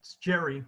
It's Jerry.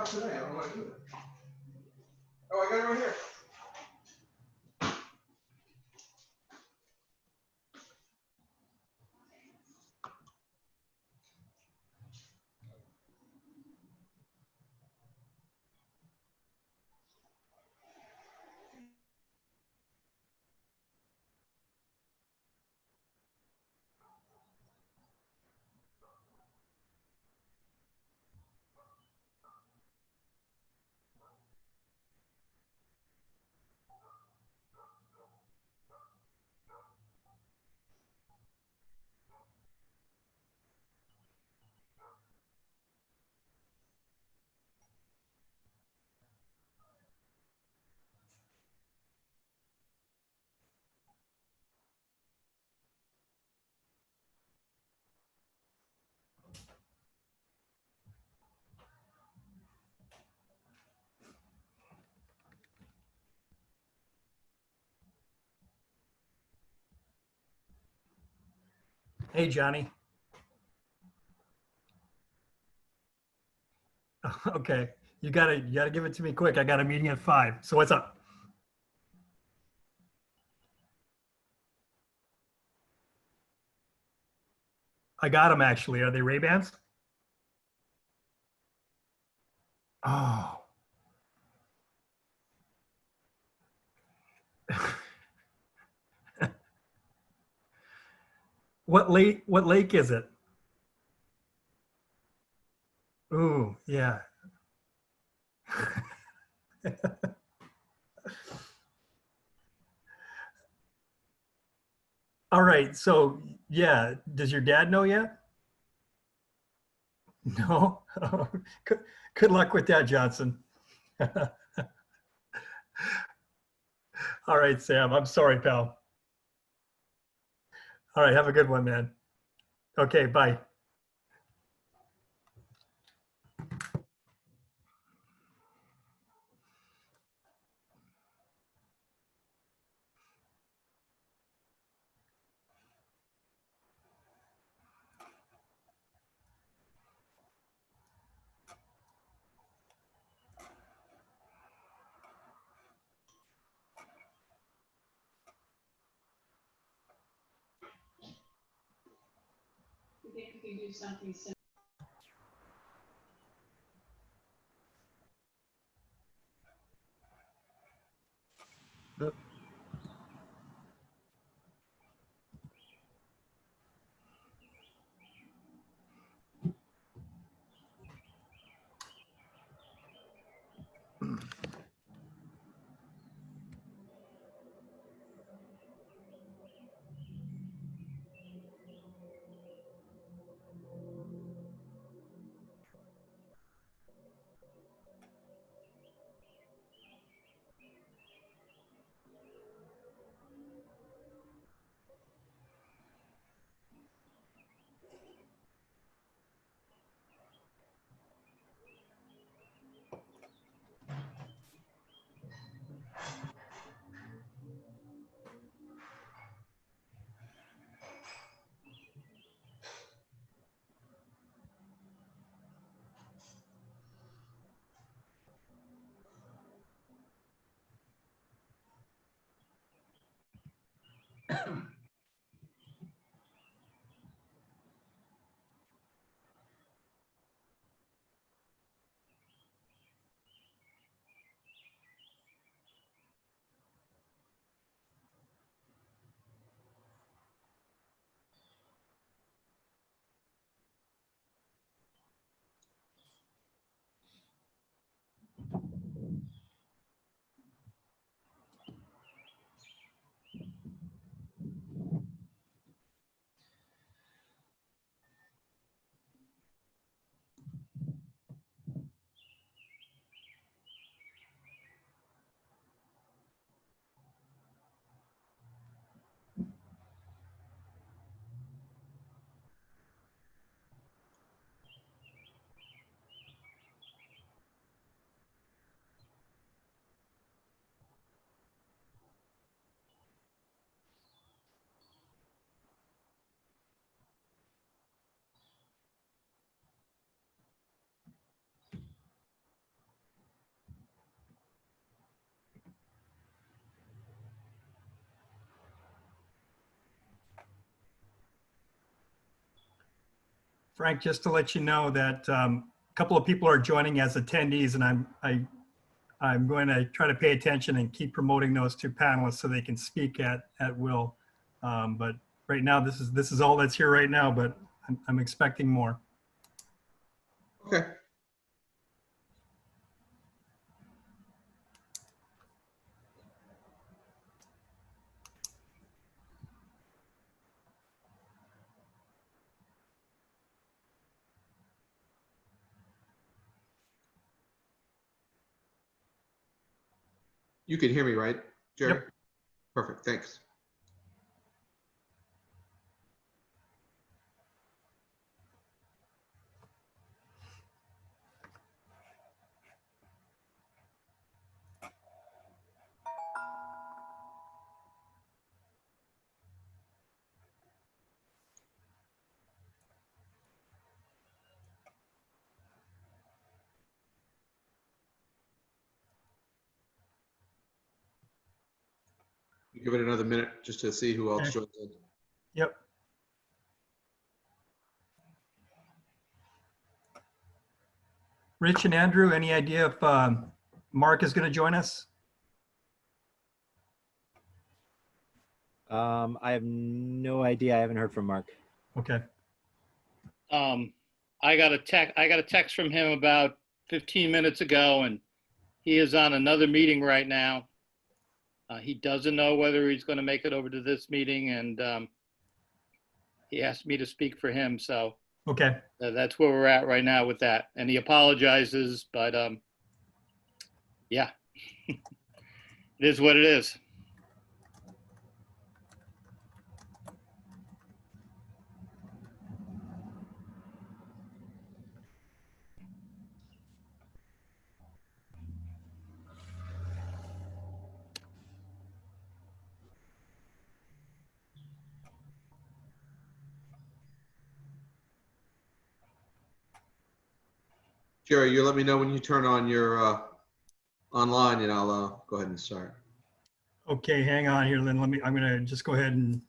not today. I don't know what to do with it. Oh, I got it right here. Hey, Johnny. Okay, you gotta give it to me quick. I got a meeting at 5. So what's up? I got them actually. Are they Ray-Bans? Oh. What lake is it? Ooh, yeah. All right. So yeah, does your dad know yet? No. Good luck with that, Johnson. All right, Sam. I'm sorry, pal. All right, have a good one, man. Okay, bye. You think you can do something similar? Frank, just to let you know that a couple of people are joining as attendees, and I'm going to try to pay attention and keep promoting those two panelists so they can speak at will. But right now, this is all that's here right now, but I'm expecting more. Okay. You can hear me, right, Jerry? Yep. Perfect, thanks. Give it another minute just to see who else Okay. joins in. Yep. Rich and Andrew, any idea if Mark is going to join us? I have no idea. I haven't heard from Mark. Okay. I got a text from him about 15 minutes ago, and he is on another meeting right now. He doesn't know whether he's going to make it over to this meeting, and he asked me to speak for him. So Okay. that's where we're at right now with that. And he apologizes, but yeah, it is what it is. Jerry, you let me know when you turn on your online and I'll go ahead and start. Okay, hang on here, Lynn. I'm going to just go ahead and.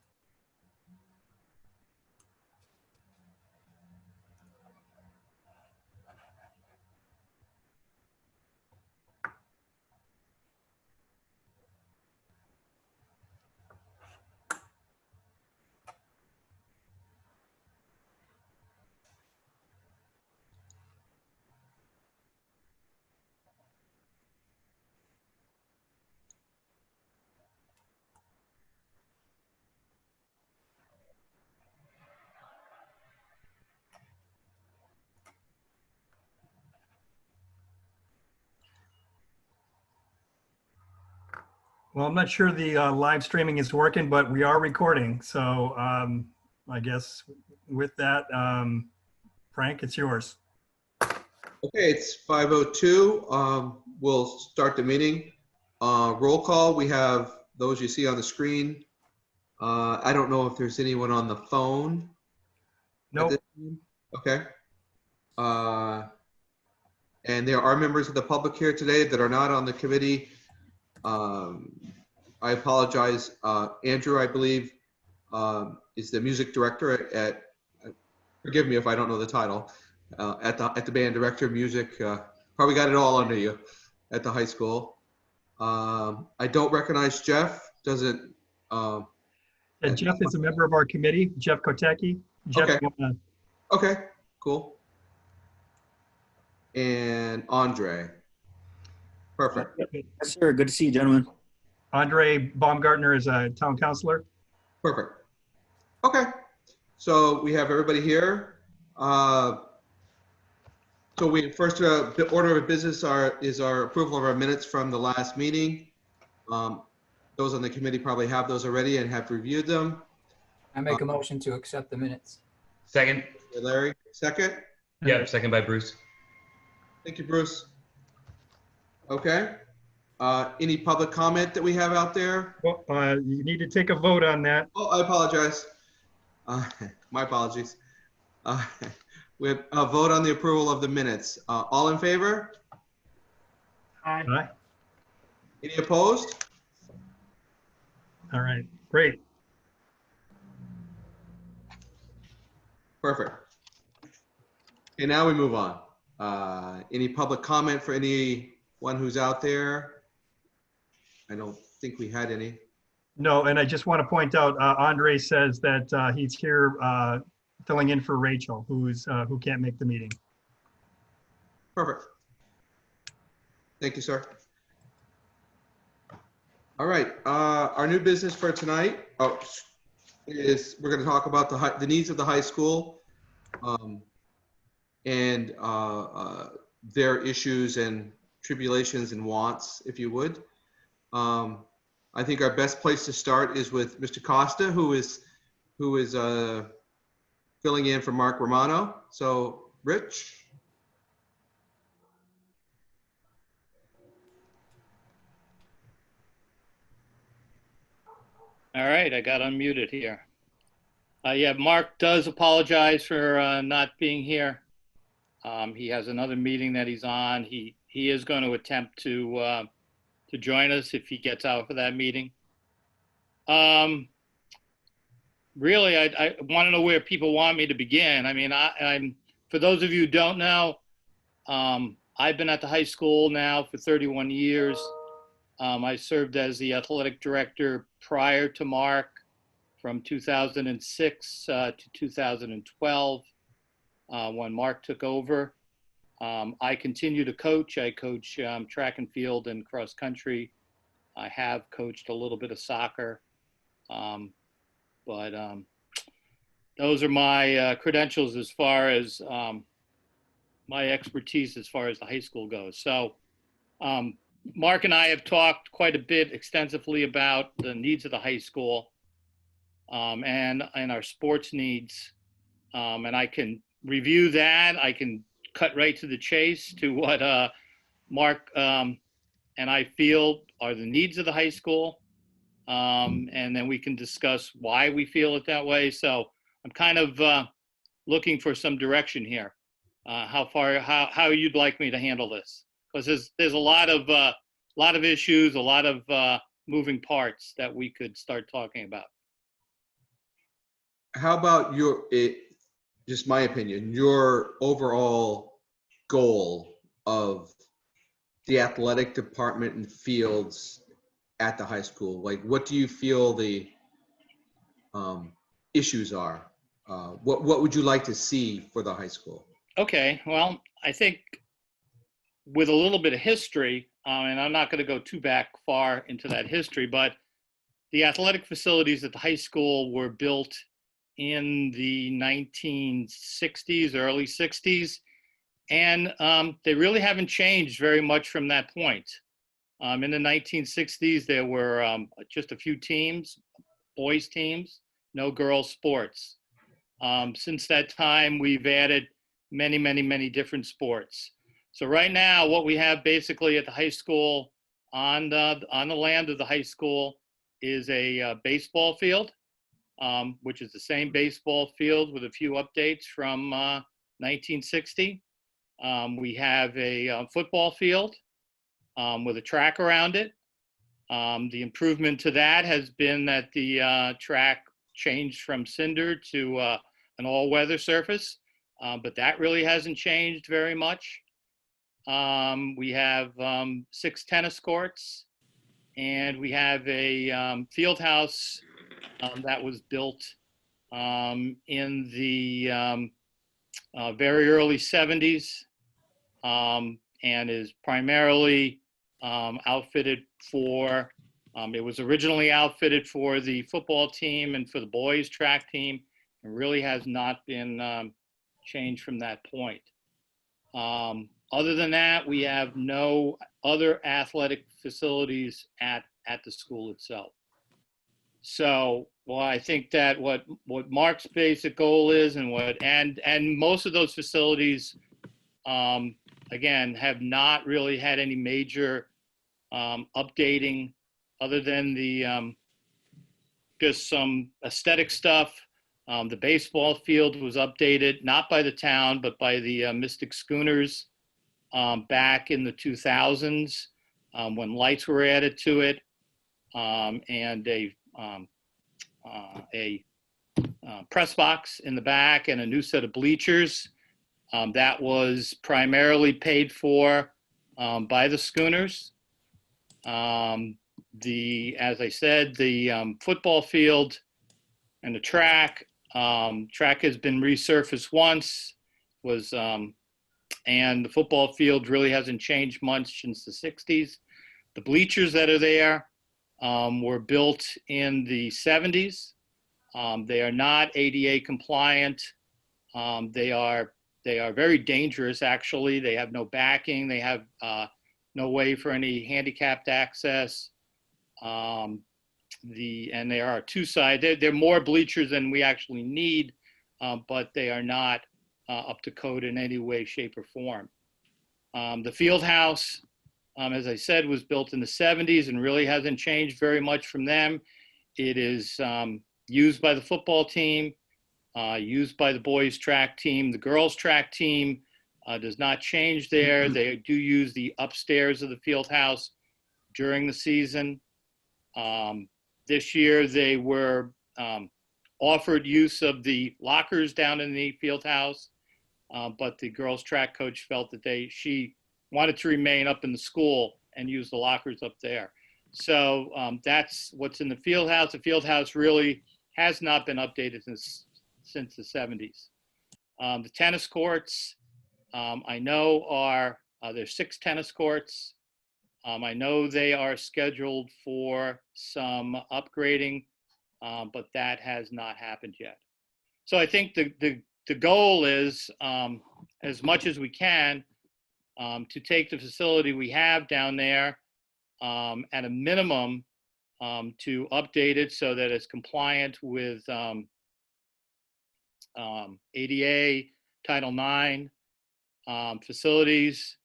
Well, I'm not sure the live streaming is working, but we are recording. So I guess with that, Frank, it's yours. Okay, it's 5:02. We'll start the meeting. Roll call, we have those you see on the screen. I don't know if there's anyone on the phone. Nope. Okay. And there are members of the public here today that are not on the committee. I apologize. Andrew, I believe, is the music director at forgive me if I don't know the title, at the band director of music. Probably got it all under you at the high school. I don't recognize Jeff. Doesn't. And Jeff is a member of our committee, Jeff Kotecki. Jeff, Okay. you wanna- Okay, cool. And Andre. Perfect. Yes, sir. Good to see you, gentlemen. Andre Baumgartner is a town councilor. Perfect. Okay. So we have everybody here. So we first, the order of business is our approval of our minutes from the last meeting. Those on the committee probably have those already and have reviewed them. I make a motion to accept the minutes. Second. Larry, second. Yep, second by Bruce. Thank you, Bruce. Okay. Any public comment that we have out there? Well, you need to take a vote on that. Oh, I apologize. My apologies. We have a vote on the approval of the minutes. All in favor? Aye. Any opposed? All right, great. Perfect. Okay, now we move on. Any public comment for anyone who's out there? I don't think we had any. No, and I just want to point out, Andre says that he's here filling in for Rachel, who can't make the meeting. Perfect. Thank you, sir. All right, our new business for tonight is we're going to talk about the needs of the high school and their issues and tribulations and wants, if you would. I think our best place to start is with Mr. Kosta, who is filling in for Mark Romano. So, Rich. All right, I got unmuted here. Yeah, Mark does apologize for not being here. He has another meeting that he's on. He is going to attempt to join us if he gets out for that meeting. Really, I want to know where people want me to begin. I mean, I'm for those of you who don't know, I've been at the high school now for 31 years. I served as the athletic director prior to Mark from 2006 to 2012 when Mark took over. I continue to coach. I coach track and field and cross country. I have coached a little bit of soccer, but those are my credentials as far as my expertise as far as the high school goes. So Mark and I have talked quite a bit extensively about the needs of the high school and our sports needs. And I can review that. I can cut right to the chase to what Mark and I feel are the needs of the high school. And then we can discuss why we feel it that way. So I'm kind of looking for some direction here. How you'd like me to handle this? Because there's a lot of issues, a lot of moving parts that we could start talking about. How about just my opinion, your overall goal of the athletic department and fields at the high school? Like, what do you feel the issues are? What would you like to see for the high school? Okay, well, I think with a little bit of history, and I'm not going to go too back far into that history, but the athletic facilities at the high school were built in the 1960s, early 60s, and they really haven't changed very much from that point. In the 1960s, there were just a few teams, boys teams, no girls sports. Since that time, we've added many, many, many different sports. So right now, what we have basically at the high school on the land of the high school is a baseball field, which is the same baseball field with a few updates from 1960. We have a football field with a track around it. The improvement to that has been that the track changed from cinder to an all-weather surface, but that really hasn't changed very much. We have 6 tennis courts, and we have a field house that was built in the very early 70s and is primarily outfitted for, it was originally outfitted for the football team and for the boys track team, and really has not been changed from that point. Other than that, we have no other athletic facilities at the school itself. So, well, I think that what Mark's basic goal is, and most of those facilities, again, have not really had any major updating, other than the just some aesthetic stuff. The baseball field was updated not by the town, but by the Mystic Schooners back in the 2000s when lights were added to it, and a press box in the back and a new set of bleachers. That was primarily paid for by the Schooners. As I said, the football field and the track has been resurfaced once, and the football field really hasn't changed much since the 60s. The bleachers that are there were built in the 70s. They are not ADA compliant. They are very dangerous, actually. They have no backing. They have no way for any handicapped access. And there are two sides. They're more bleachers than we actually need, but they are not up to code in any way, shape, or form. The field house, as I said, was built in the 70s and really hasn't changed very much from them. It is used by the football team, used by the boys track team. The girls track team does not change there. They do use the upstairs of the field house during the season. This year they were offered use of the lockers down in the field house, but the girls track coach felt that she wanted to remain up in the school and use the lockers up there. So that's what's in the field house. The field house really has not been updated since the 70s. The tennis courts, I know there's 6 tennis courts. I know they are scheduled for some upgrading, but that has not happened yet. So I think the goal is, as much as we can, to take the facility we have down there at a minimum to update it so that it's compliant with ADA, Title IX facilities,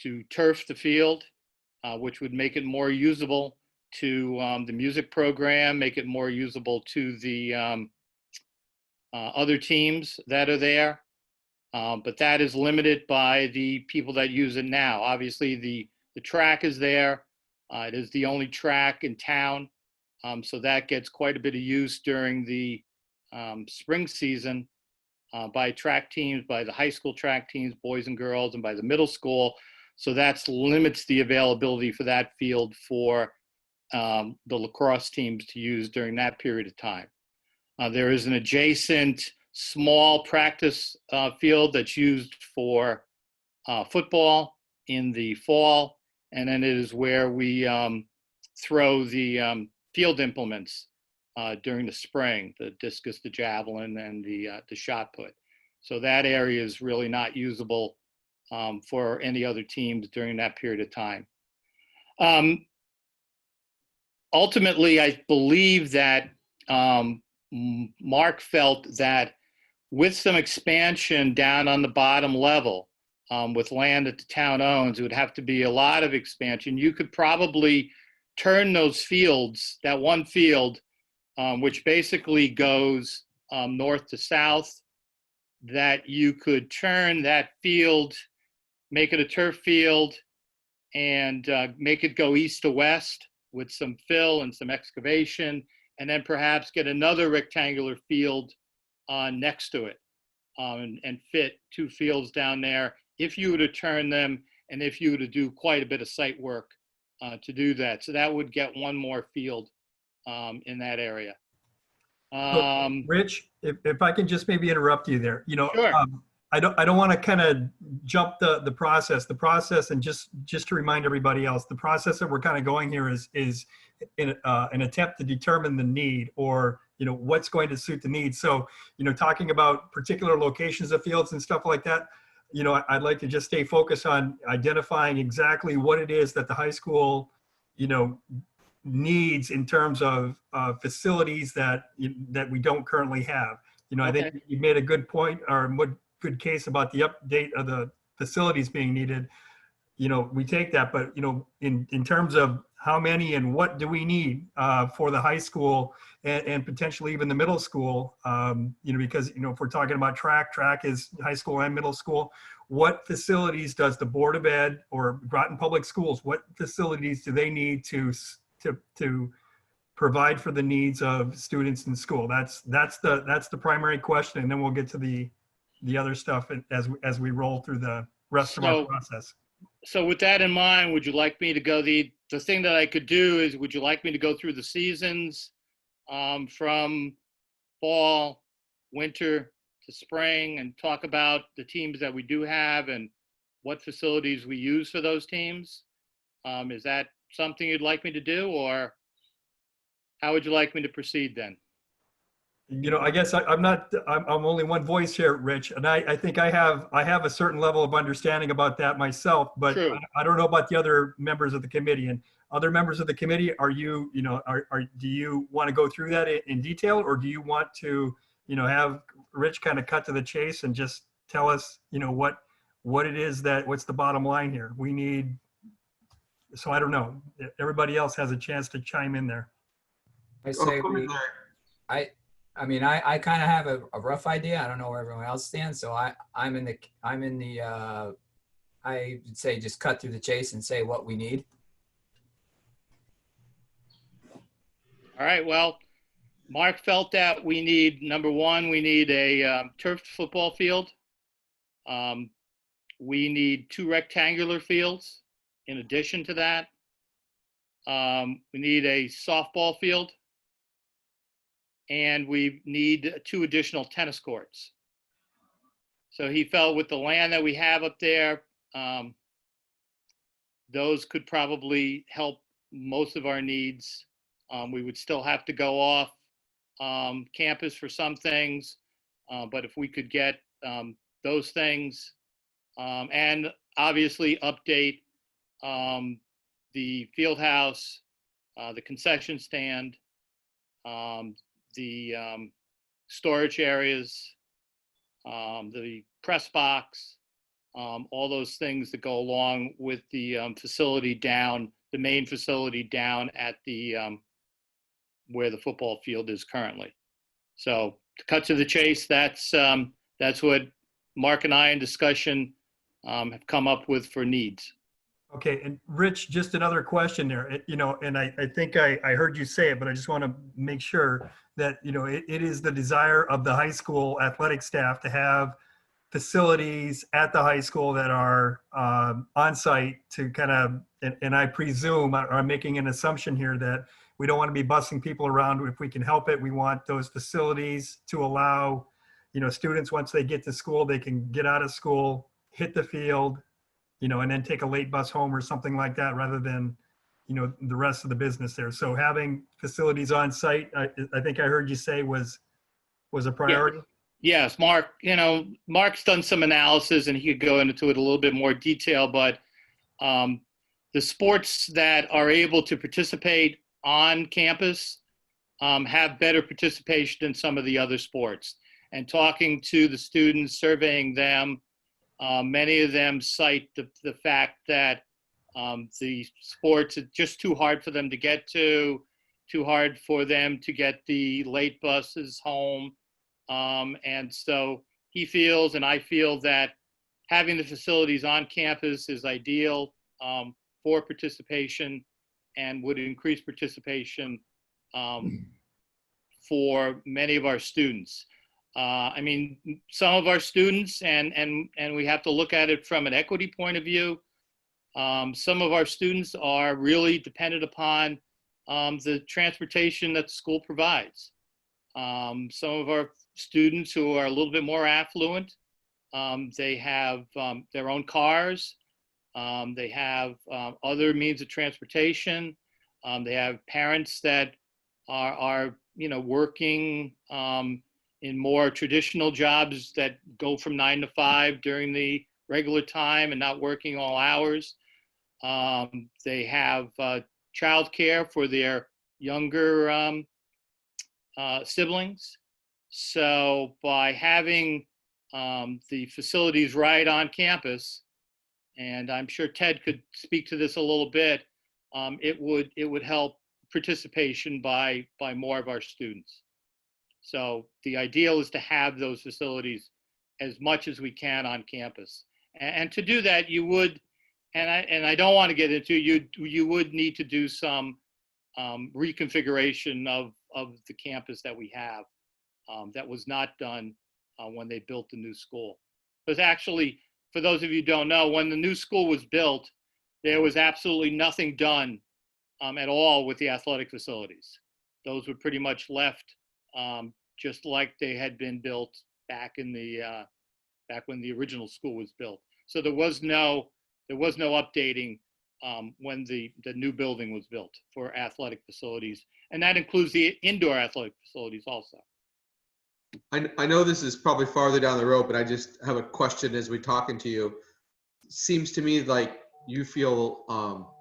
to turf the field, which would make it more usable to the music program, make it more usable to the other teams that are there. But that is limited by the people that use it now. Obviously, the track is there. It is the only track in town. So that gets quite a bit of use during the spring season by track teams, by the high school track teams, boys and girls, and by the middle school. So that limits the availability for that field for the lacrosse teams to use during that period of time. There is an adjacent small practice field that's used for football in the fall, and then it is where we throw the field implements during the spring, the discus, the javelin, and the shot put. So that area is really not usable for any other teams during that period of time. Ultimately, I believe that Mark felt that with some expansion down on the bottom level, with land that the town owns, it would have to be a lot of expansion. You could probably turn those fields, that one field, which basically goes north to south, that you could turn that field, make it a turf field, and make it go east to west with some fill and some excavation, and then perhaps get another rectangular field next to it, and fit 2 fields down there if you were to turn them, and if you were to do quite a bit of site work to do that. So that would get 1 more field in that area. Rich, if I can just maybe interrupt you there, Sure. I don't want to kind of jump the process, and just to remind everybody else, the process that we're kind of going here is in an attempt to determine the need, or what's going to suit the needs. So talking about particular locations of fields and stuff like that, I'd like to just stay focused on identifying exactly what it is that the high school needs in terms of facilities that we don't currently have. I think you made a good point, or good case about the update of the facilities being needed. We take that, but in terms of how many and what do we need for the high school and potentially even the middle school, because if we're talking about track is high school and middle school. What facilities does the Board of Ed or Groton Public Schools, what facilities do they need to provide for the needs of students in school? That's the primary question, and then we'll get to the the other stuff as we roll through the rest of our So- process. So with that in mind, would you like me to go, the thing that I could do is, would you like me to go through the seasons from fall, winter to spring, and talk about the teams that we do have and what facilities we use for those teams? Is that something you'd like me to do, or how would you like me to proceed then? I guess I'm only one voice here, Rich, and I think I have a certain level of understanding about that myself, but True. I don't know about the other members of the committee. And other members of the committee, do you want to go through that in detail, or do you want to, have Rich kind of cut to the chase and just tell us, what it is what's the bottom line here? We need, so I don't know. Everybody else has a chance to chime in there. I say Go ahead, we, Larry. I mean, I kind of have a rough idea. I don't know where everyone else stands. So I'm in the, I would say just cut through the chase and say what we need. All right, well, Mark felt that we need, number one, we need a turf football field. We need 2 rectangular fields in addition to that. We need a softball field. And we need 2 additional tennis courts. So he felt with the land that we have up there, those could probably help most of our needs. We would still have to go off campus for some things, but if we could get those things, and obviously update the field house, the concession stand, the storage areas, the press box, all those things that go along with the facility down, the main facility down at the where the football field is currently. So to cut to the chase, that's what Mark and I in discussion have come up with for needs. Okay, and Rich, just another question there, and I think I heard you say it, but I just want to make sure that, it is the desire of the high school athletic staff to have facilities at the high school that are on site to kind of, and I presume, I'm making an assumption here that we don't want to be busing people around. If we can help it, we want those facilities to allow, students, once they get to school, they can get out of school, hit the field, and then take a late bus home or something like that, rather than, the rest of the business there. So having facilities on site, I think I heard you say was a priority. Yes, Mark, Mark's done some analysis and he could go into it a little bit more detail, but the sports that are able to participate on campus have better participation than some of the other sports. And talking to the students, surveying them, many of them cite the fact that the sports are just too hard for them to get to, too hard for them to get the late buses home. And so he feels, and I feel, that having the facilities on campus is ideal for participation and would increase participation for many of our students. I mean, some of our students, and we have to look at it from an equity point of view, some of our students are really dependent upon the transportation that the school provides. Some of our students who are a little bit more affluent, they have their own cars, they have other means of transportation, they have parents that are working in more traditional jobs that go from 9 to 5 during the regular time and not working all hours. They have childcare for their younger siblings. So by having the facilities right on campus, and I'm sure Ted could speak to this a little bit, it would help participation by more of our students. So the ideal is to have those facilities as much as we can on campus. And to do that, you would, and I don't want to get into, you would need to do some reconfiguration of the campus that we have that was not done when they built the new school. Because actually, for those of you who don't know, when the new school was built, there was absolutely nothing done at all with the athletic facilities. Those were pretty much left just like they had been built back in the back when the original school was built. So there was no updating when the new building was built for athletic facilities, and that includes the indoor athletic facilities also. I know this is probably farther down the road, but I just have a question as we're talking to you. Seems to me like you feel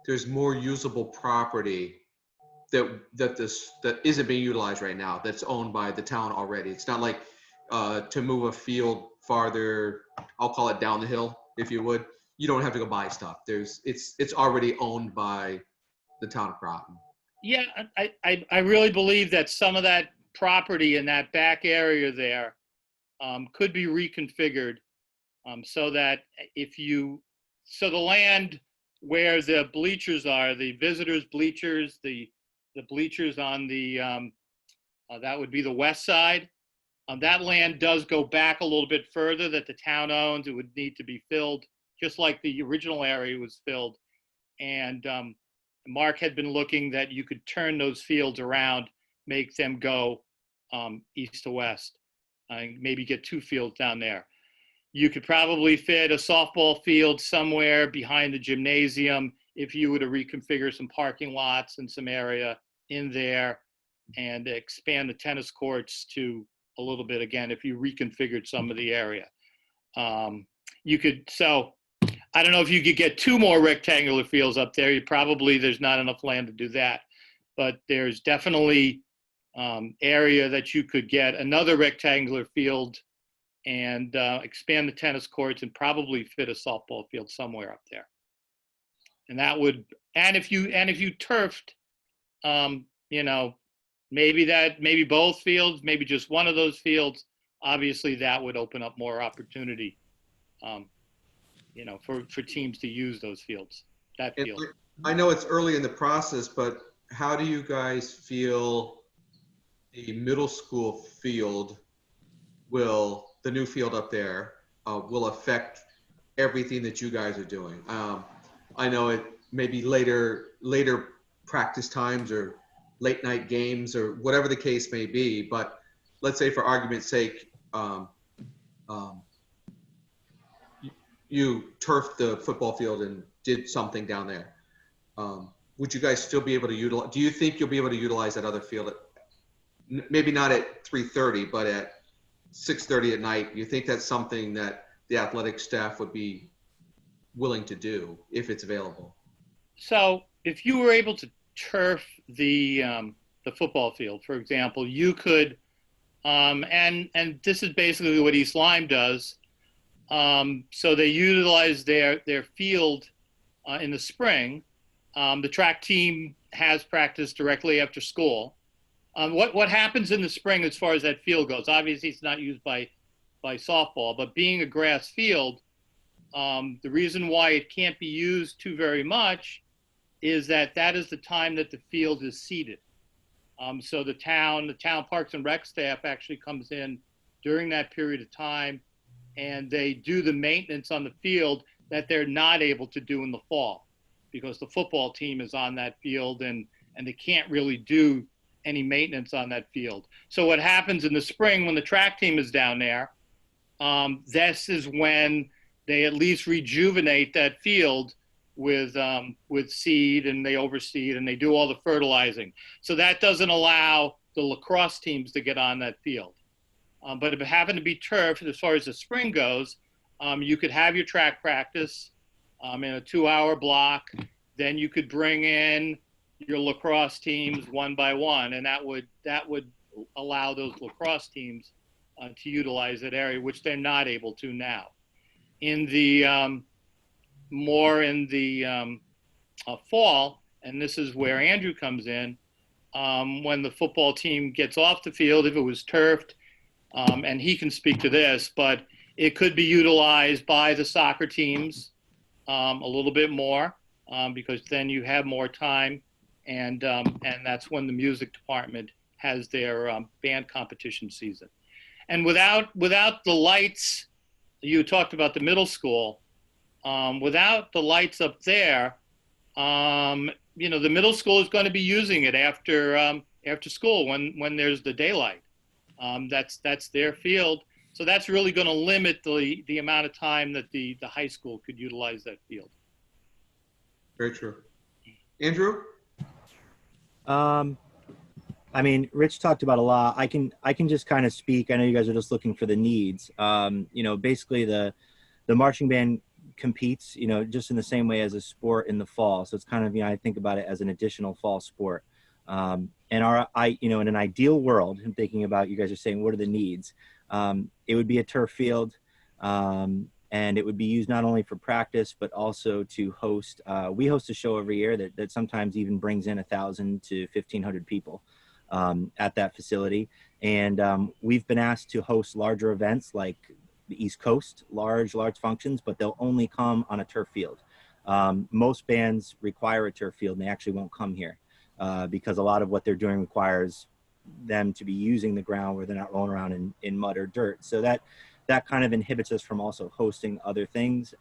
there's more usable property that isn't being utilized right now, that's owned by the town already. It's not like to move a field farther, I'll call it down the hill, if you would. You don't have to go buy stuff. It's already owned by the town of Groton. Yeah, I really believe that some of that property in that back area there could be reconfigured so that so the land where the bleachers are, the visitors bleachers, the bleachers on the, that would be the west side. That land does go back a little bit further that the town owns. It would need to be filled, just like the original area was filled. And Mark had been looking that you could turn those fields around, make them go east to west, and maybe get 2 fields down there. You could probably fit a softball field somewhere behind the gymnasium if you were to reconfigure some parking lots and some area in there and expand the tennis courts to a little bit again if you reconfigured some of the area. You could, so I don't know if you could get 2 more rectangular fields up there. There's not enough land to do that, but there's definitely area that you could get another rectangular field and expand the tennis courts and probably fit a softball field somewhere up there. And that would, and if you turfed, you know, maybe both fields, maybe just one of those fields, obviously that would open up more opportunity, you know, for teams to use those fields, that field. I know it's early in the process, but how do you guys feel the middle school field the new field up there will affect everything that you guys are doing? I know it may be later practice times or late night games or whatever the case may be, but let's say for argument's sake, you turfed the football field and did something down there. Would you guys still be able to utilize, do you think you'll be able to utilize that other field maybe not at 3:30, but at 6:30 at night? You think that's something that the athletic staff would be willing to do if it's available? So if you were able to turf the football field, for example, you could, and this is basically what East Lyme does. So they utilize their field in the spring. The track team has practice directly after school. What happens in the spring as far as that field goes? Obviously, it's not used by softball, but being a grass field, the reason why it can't be used too very much is that is the time that the field is seeded. So the town Parks and Rec staff actually comes in during that period of time, and they do the maintenance on the field that they're not able to do in the fall, because the football team is on that field and they can't really do any maintenance on that field. So what happens in the spring when the track team is down there, this is when they at least rejuvenate that field with seed, and they overseed and they do all the fertilizing. So that doesn't allow the lacrosse teams to get on that field. But if it happened to be turf, as far as the spring goes, you could have your track practice in a 2-hour block. Then you could bring in your lacrosse teams one by one, and that would allow those lacrosse teams to utilize that area, which they're not able to now. In the more in the fall, and this is where Andrew comes in, when the football team gets off the field, if it was turfed, and he can speak to this, but it could be utilized by the soccer teams a little bit more, because then you have more time, and that's when the music department has their band competition season. And without the lights, you talked about the middle school. Without the lights up there, the middle school is going to be using it after school when there's the daylight. That's their field. So that's really going to limit the amount of time that the high school could utilize that field. Very true. Andrew? I mean, Rich talked about a lot. I can just kind of speak. I know you guys are just looking for the needs. Basically the marching band competes, just in the same way as a sport in the fall. So it's kind of, I think about it as an additional fall sport. In an ideal world, I'm thinking about, you guys are saying, what are the needs? It would be a turf field, and it would be used not only for practice, but also to host. We host a show every year that sometimes even brings in 1,000 to 1,500 people at that facility. And we've been asked to host larger events like the East Coast, large functions, but they'll only come on a turf field. Most bands require a turf field, and they actually won't come here because a lot of what they're doing requires them to be using the ground where they're not rolling around in mud or dirt. So that kind of inhibits us from also hosting other things.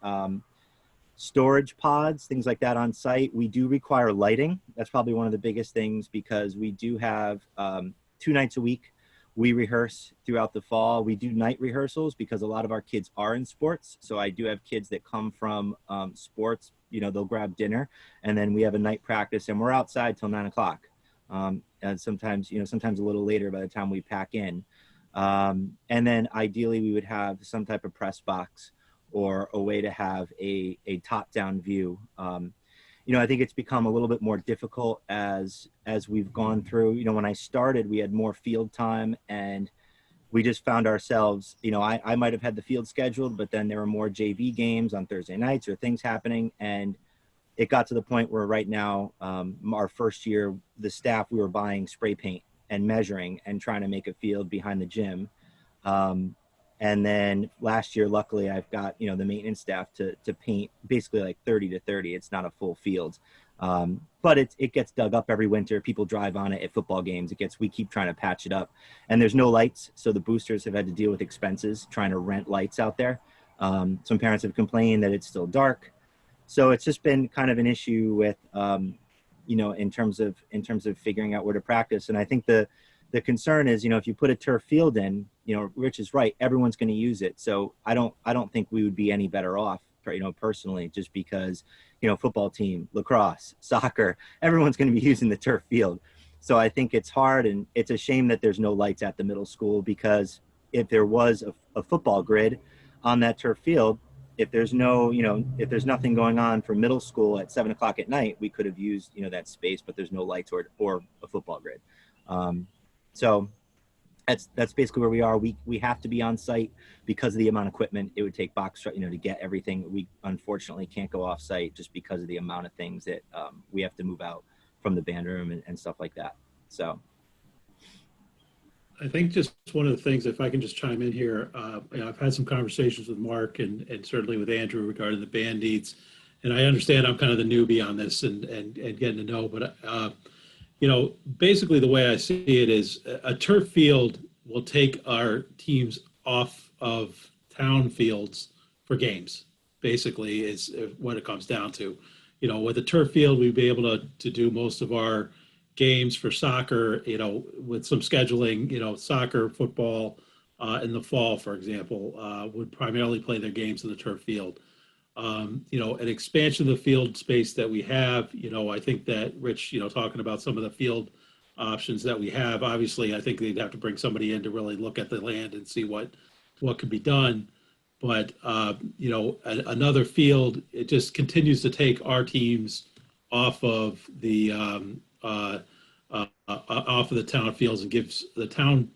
Storage pods, things like that on site. We do require lighting. That's probably one of the biggest things, because we do have 2 nights a week. We rehearse throughout the fall. We do night rehearsals because a lot of our kids are in sports. So I do have kids that come from sports, they'll grab dinner, and then we have a night practice, and we're outside till 9 o'clock. And sometimes a little later by the time we pack in. And then ideally we would have some type of press box or a way to have a top-down view. I think it's become a little bit more difficult as we've gone through. When I started, we had more field time, and we just found ourselves, I might have had the field scheduled, but then there were more JV games on Thursday nights or things happening. And it got to the point where right now, our first year, the staff, we were buying spray paint and measuring and trying to make a field behind the gym. And then last year, luckily, I've got, the maintenance staff to paint basically like 30 to 30. It's not a full field. But it gets dug up every winter. People drive on it at football games. We keep trying to patch it up. And there's no lights. So the boosters have had to deal with expenses trying to rent lights out there. Some parents have complained that it's still dark. So it's just been kind of an issue with, in terms of figuring out where to practice. And I think the concern is, if you put a turf field in, Rich is right, everyone's going to use it. So I don't think we would be any better off, personally, just because, football team, lacrosse, soccer, everyone's going to be using the turf field. So I think it's hard, and it's a shame that there's no lights at the middle school, because if there was a football grid on that turf field, if there's nothing going on for middle school at 7 o'clock at night, we could have used, that space, but there's no lights or a football grid. So that's basically where we are. We have to be on site because of the amount of equipment it would take box, to get everything. We unfortunately can't go off site just because of the amount of things that we have to move out from the band room and stuff like that. So I think just one of the things, if I can just chime in here, I've had some conversations with Mark and certainly with Andrew regarding the band needs. And I understand I'm kind of the newbie on this and getting to know, but basically the way I see it is a turf field will take our teams off of town fields for games, basically is what it comes down to. With a turf field, we'd be able to do most of our games for soccer, with some scheduling, soccer, football in the fall, for example, would primarily play their games in the turf field. An expansion of the field space that we have, I think that Rich, talking about some of the field options that we have, obviously, I think they'd have to bring somebody in to really look at the land and see what could be done. But, another field, it just continues to take our teams off of the town fields and gives the town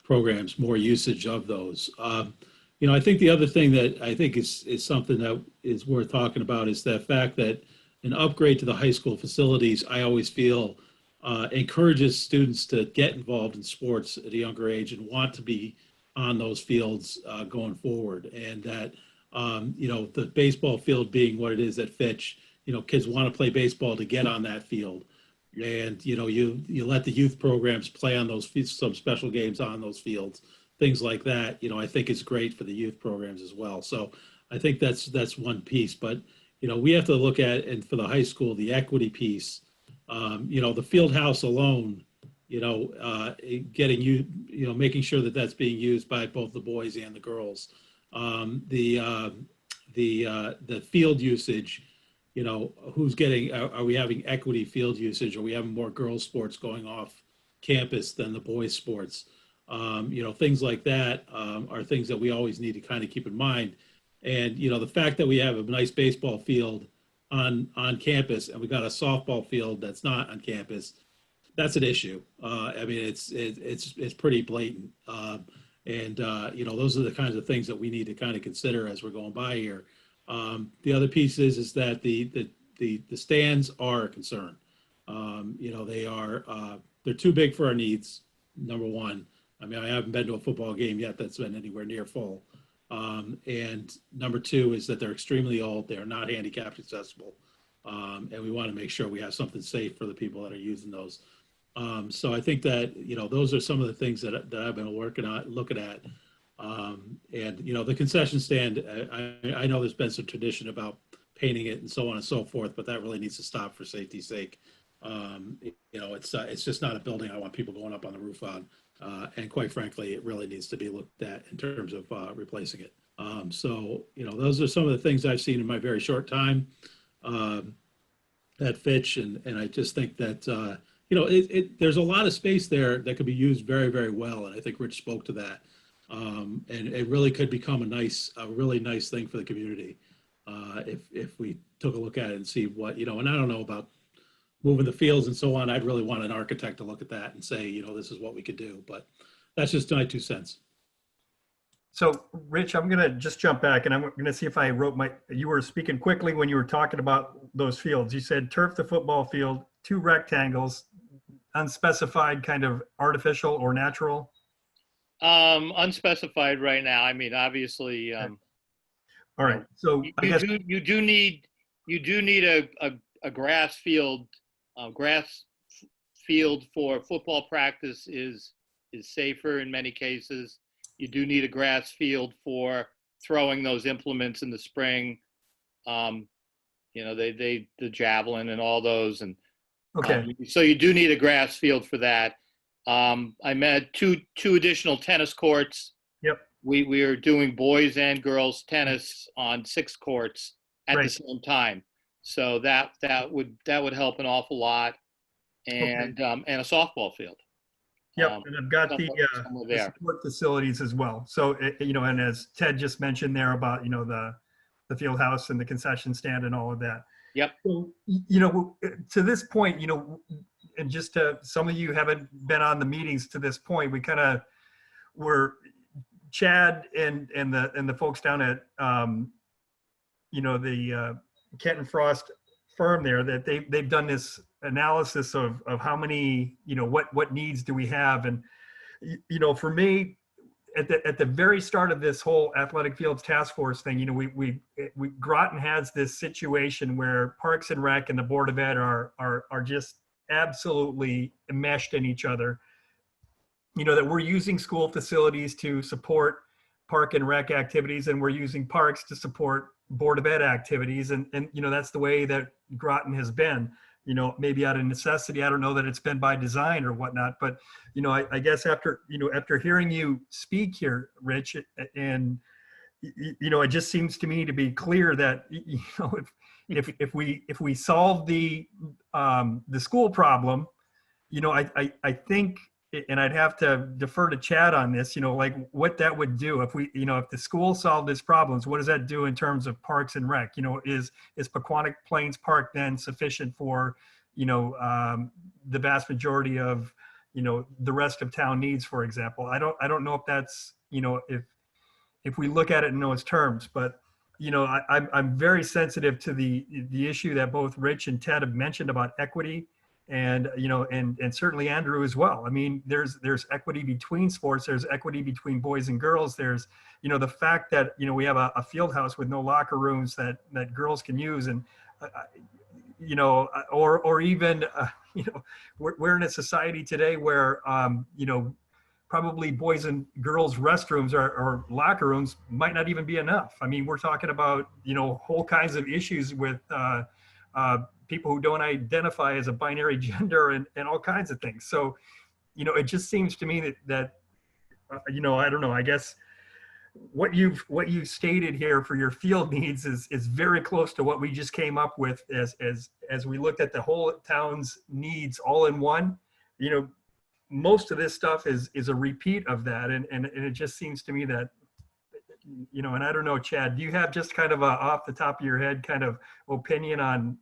programs more usage of those. I think the other thing that I think is something that is worth talking about is the fact that an upgrade to the high school facilities, I always feel, encourages students to get involved in sports at a younger age and want to be on those fields going forward. And that, the baseball field being what it is at Fitch, kids want to play baseball to get on that field. and you let the youth programs play on those some special games on those fields, things like that. I think it's great for the youth programs as well. So I think that's one piece. But we have to look at, and for the high school, the equity piece. The field house alone, getting making sure that that's being used by both the boys and the girls. The field usage, who's getting, are we having equity field usage? Are we having more girls sports going off campus than the boys sports? Things like that are things that we always need to kind of keep in mind. And, the fact that we have a nice baseball field on campus and we got a softball field that's not on campus, that's an issue. I mean, it's pretty blatant. Those are the kinds of things that we need to kind of consider as we're going by here. The other piece is that the stands are a concern. They're too big for our needs. Number one. I mean, I haven't been to a football game yet that's been anywhere near full. And number two is that they're extremely old. They're not handicap accessible. And we want to make sure we have something safe for the people that are using those. So I think that, those are some of the things that I've been looking at. The concession stand, I know there's been some tradition about painting it and so on and so forth, but that really needs to stop for safety's sake. It's just not a building I want people going up on the roof on. And quite frankly, it really needs to be looked at in terms of replacing it. Those are some of the things I've seen in my very short time at Fitch. And I just think that, there's a lot of space there that could be used very, very well. And I think Rich spoke to that. And it really could become a really nice thing for the community if we took a look at it and see what, and I don't know about moving the fields and so on. I'd really want an architect to look at that and say, this is what we could do. But that's just my 2 cents. So, Rich, I'm going to just jump back and I'm going to see if I wrote you were speaking quickly when you were talking about those fields. You said turf the football field, 2 rectangles, unspecified, kind of artificial or natural? Unspecified right now. I mean, obviously. All right. So I guess you do need a grass field. Grass field for football practice is safer in many cases. You do need a grass field for throwing those implements in the spring. The javelin and all those, and okay. So you do need a grass field for that. I met two additional tennis courts. Yep. We are doing boys and girls tennis on 6 courts at the same time. So that would help an awful lot, and a softball field. Yep, and I've got the support facilities as well. So and as Ted just mentioned there about the field house and the concession stand and all of that. Yep. So to this point, and just to some of you haven't been on the meetings to this point, we kind of were Chad and the folks down at the Kent and Frost firm there, that they've done this analysis of how many, what needs do we have. And, for me, at the very start of this whole athletic fields task force thing, Groton has this situation where Parks and Rec and the Board of Ed are just absolutely enmeshed in each other. That we're using school facilities to support Park and Rec activities, and we're using parks to support Board of Ed activities. And that's the way that Groton has been, maybe out of necessity. I don't know that it's been by design or whatnot, but, I guess after hearing you speak here, Rich, and, it just seems to me to be clear that, if we solve the school problem, I think, and I'd have to defer to Chad on this, what that would do if if the school solved its problems, what does that do in terms of Parks and Rec? Is Pequannock Plains Park then sufficient for, the vast majority of, the rest of town needs, for example? I don't know if that's, if we look at it in those terms, but, I'm very sensitive to the issue that both Rich and Ted have mentioned about equity. And, and certainly Andrew as well. I mean, there's equity between sports, there's equity between boys and girls. There's, the fact that, we have a field house with no locker rooms that girls can use. And you know, or even, you know, we're in a society today where, you know, probably boys and girls restrooms or locker rooms might not even be enough. I mean, we're talking about, you know, whole kinds of issues with people who don't identify as a binary gender and all kinds of things. So, you know, it just seems to me that you know, I don't know, I guess what you've stated here for your field needs is very close to what we just came up with as we looked at the whole town's needs all in one. You know, most of this stuff is a repeat of that, and it just seems to me that, you know, and I don't know, Chad, do you have just kind of a off the top of your head kind of opinion on,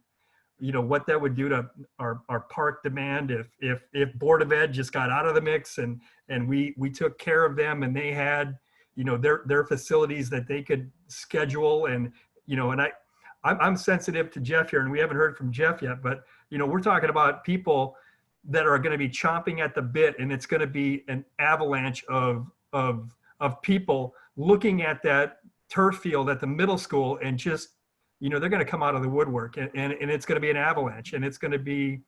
you know, what that would do to our park demand if Board of Ed just got out of the mix and we took care of them and they had, you know, their facilities that they could schedule, and, you know, and I'm sensitive to Jeff here, and we haven't heard from Jeff yet, but, you know, we're talking about people that are going to be chomping at the bit, and it's going to be an avalanche of people looking at that turf field at the middle school, and just, you know, they're going to come out of the woodwork, and it's going to be an avalanche, and it's going to be,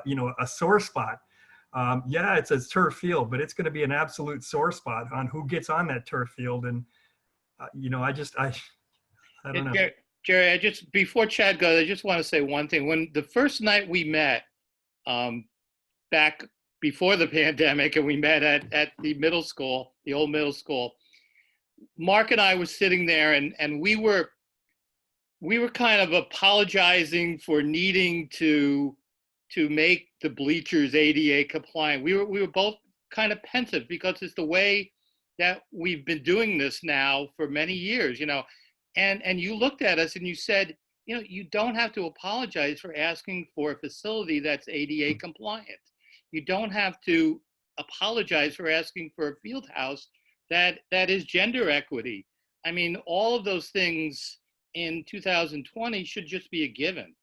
you know, a sore spot. Yeah, it's a turf field, but it's going to be an absolute sore spot on who gets on that turf field. And, you know, I don't know. Jerry, before Chad goes, I just want to say one thing. When the first night we met, back before the pandemic, and we met at the middle school, the old middle school, Mark and I were sitting there, and we were kind of apologizing for needing to make the bleachers ADA compliant. We were both kind of pensive, because it's the way that we've been doing this now for many years, you know, and you looked at us and you said, you know, you don't have to apologize for asking for a facility that's ADA compliant. You don't have to apologize for asking for a field house that is gender equity. I mean, all of those things in 2020 should just be a given.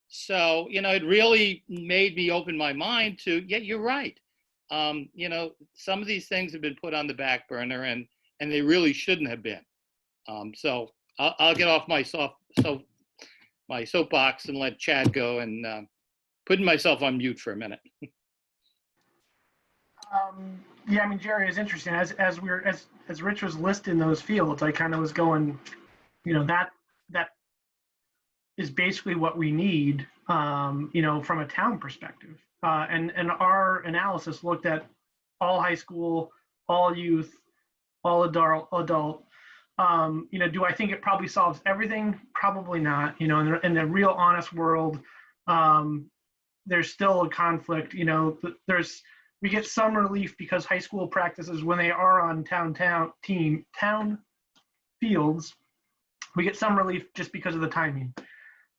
So, you know, it really made me open my mind to, yeah, you're right. You know, some of these things have been put on the back burner, and they really shouldn't have been. So I'll get off my soapbox and let Chad go, and putting myself on mute for a minute. Yeah, I mean, Jerry, is interesting. As Rich was listing those fields, I kind of was going, you know, that is basically what we need, you know, from a town perspective. And our analysis looked at all high school, all youth, all adult. You know, do I think it probably solves everything? Probably not. You know, in the real honest world, there's still a conflict. You know, we get some relief because high school practices, when they are on town fields, we get some relief just because of the timing.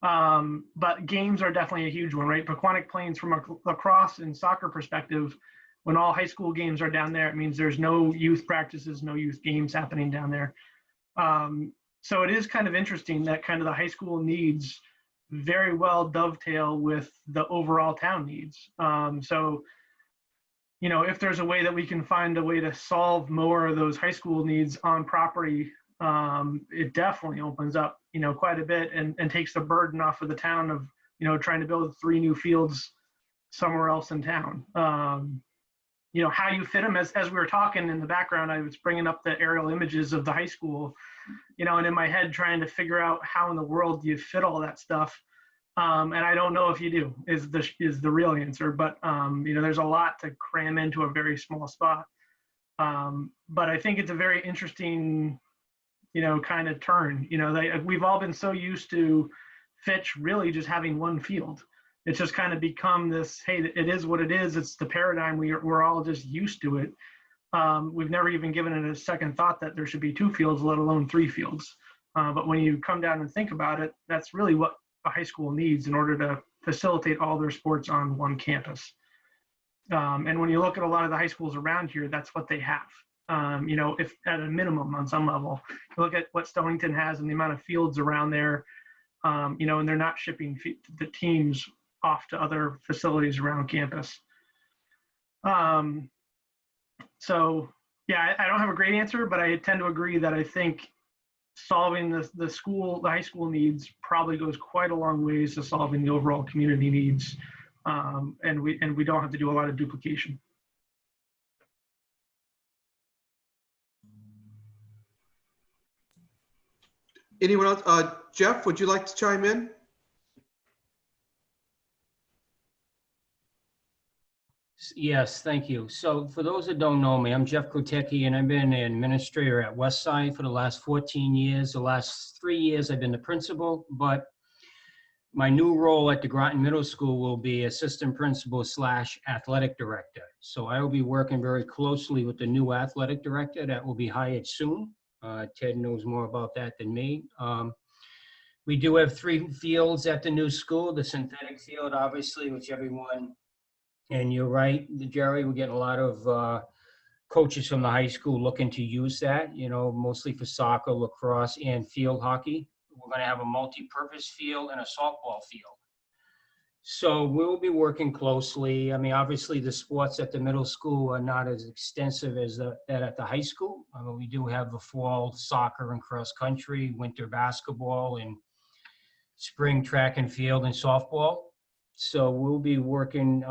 But games are definitely a huge one, right? Pequannock Plains, from a lacrosse and soccer perspective, when all high school games are down there, it means there's no youth practices, no youth games happening down there. So it is kind of interesting that kind of the high school needs very well dovetail with the overall town needs. So, you know, if there's a way that we can find a way to solve more of those high school needs on property, it definitely opens up, you know, quite a bit, and takes the burden off of the town of, you know, trying to build 3 new fields somewhere else in town. You know, how you fit them, as we were talking in the background, I was bringing up the aerial images of the high school, you know, and in my head trying to figure out how in the world do you fit all that stuff. And I don't know if you do, is the real answer, but you know, there's a lot to cram into a very small spot. But I think it's a very interesting, you know, kind of turn. You know, we've all been so used to Fitch really just having one field. It's just kind of become this, hey, it is what it is. It's the paradigm. We're all just used to it. We've never even given it a second thought that there should be 2 fields, let alone 3 fields. But when you come down and think about it, that's really what a high school needs in order to facilitate all their sports on one campus. And when you look at a lot of the high schools around here, that's what they have. You know, if at a minimum on some level, you look at what Stonington has and the amount of fields around there, you know, and they're not shipping the teams off to other facilities around campus. So yeah, I don't have a great answer, but I tend to agree that I think solving the high school needs probably goes quite a long ways to solving the overall community needs. And we don't have to do a lot of duplication. Anyone else? Jeff, would you like to chime in? Yes, thank you. So for those that don't know me, I'm Jeff Kotecki, and I've been an administrator at Westside for the last 14 years. The last 3 years, I've been the principal, but my new role at the Groton Middle School will be assistant principal / athletic director. So I will be working very closely with the new athletic director that will be hired soon. Ted knows more about that than me. We do have 3 fields at the new school, the synthetic field, obviously, which everyone, and you're right, Jerry, we're getting a lot of coaches from the high school looking to use that, mostly for soccer, lacrosse, and field hockey. We're going to have a multi-purpose field and a softball field. So we'll be working closely. I mean, obviously the sports at the middle school are not as extensive as that at the high school. We do have the fall soccer and cross country, winter basketball, and spring track and field and softball. So I'll be working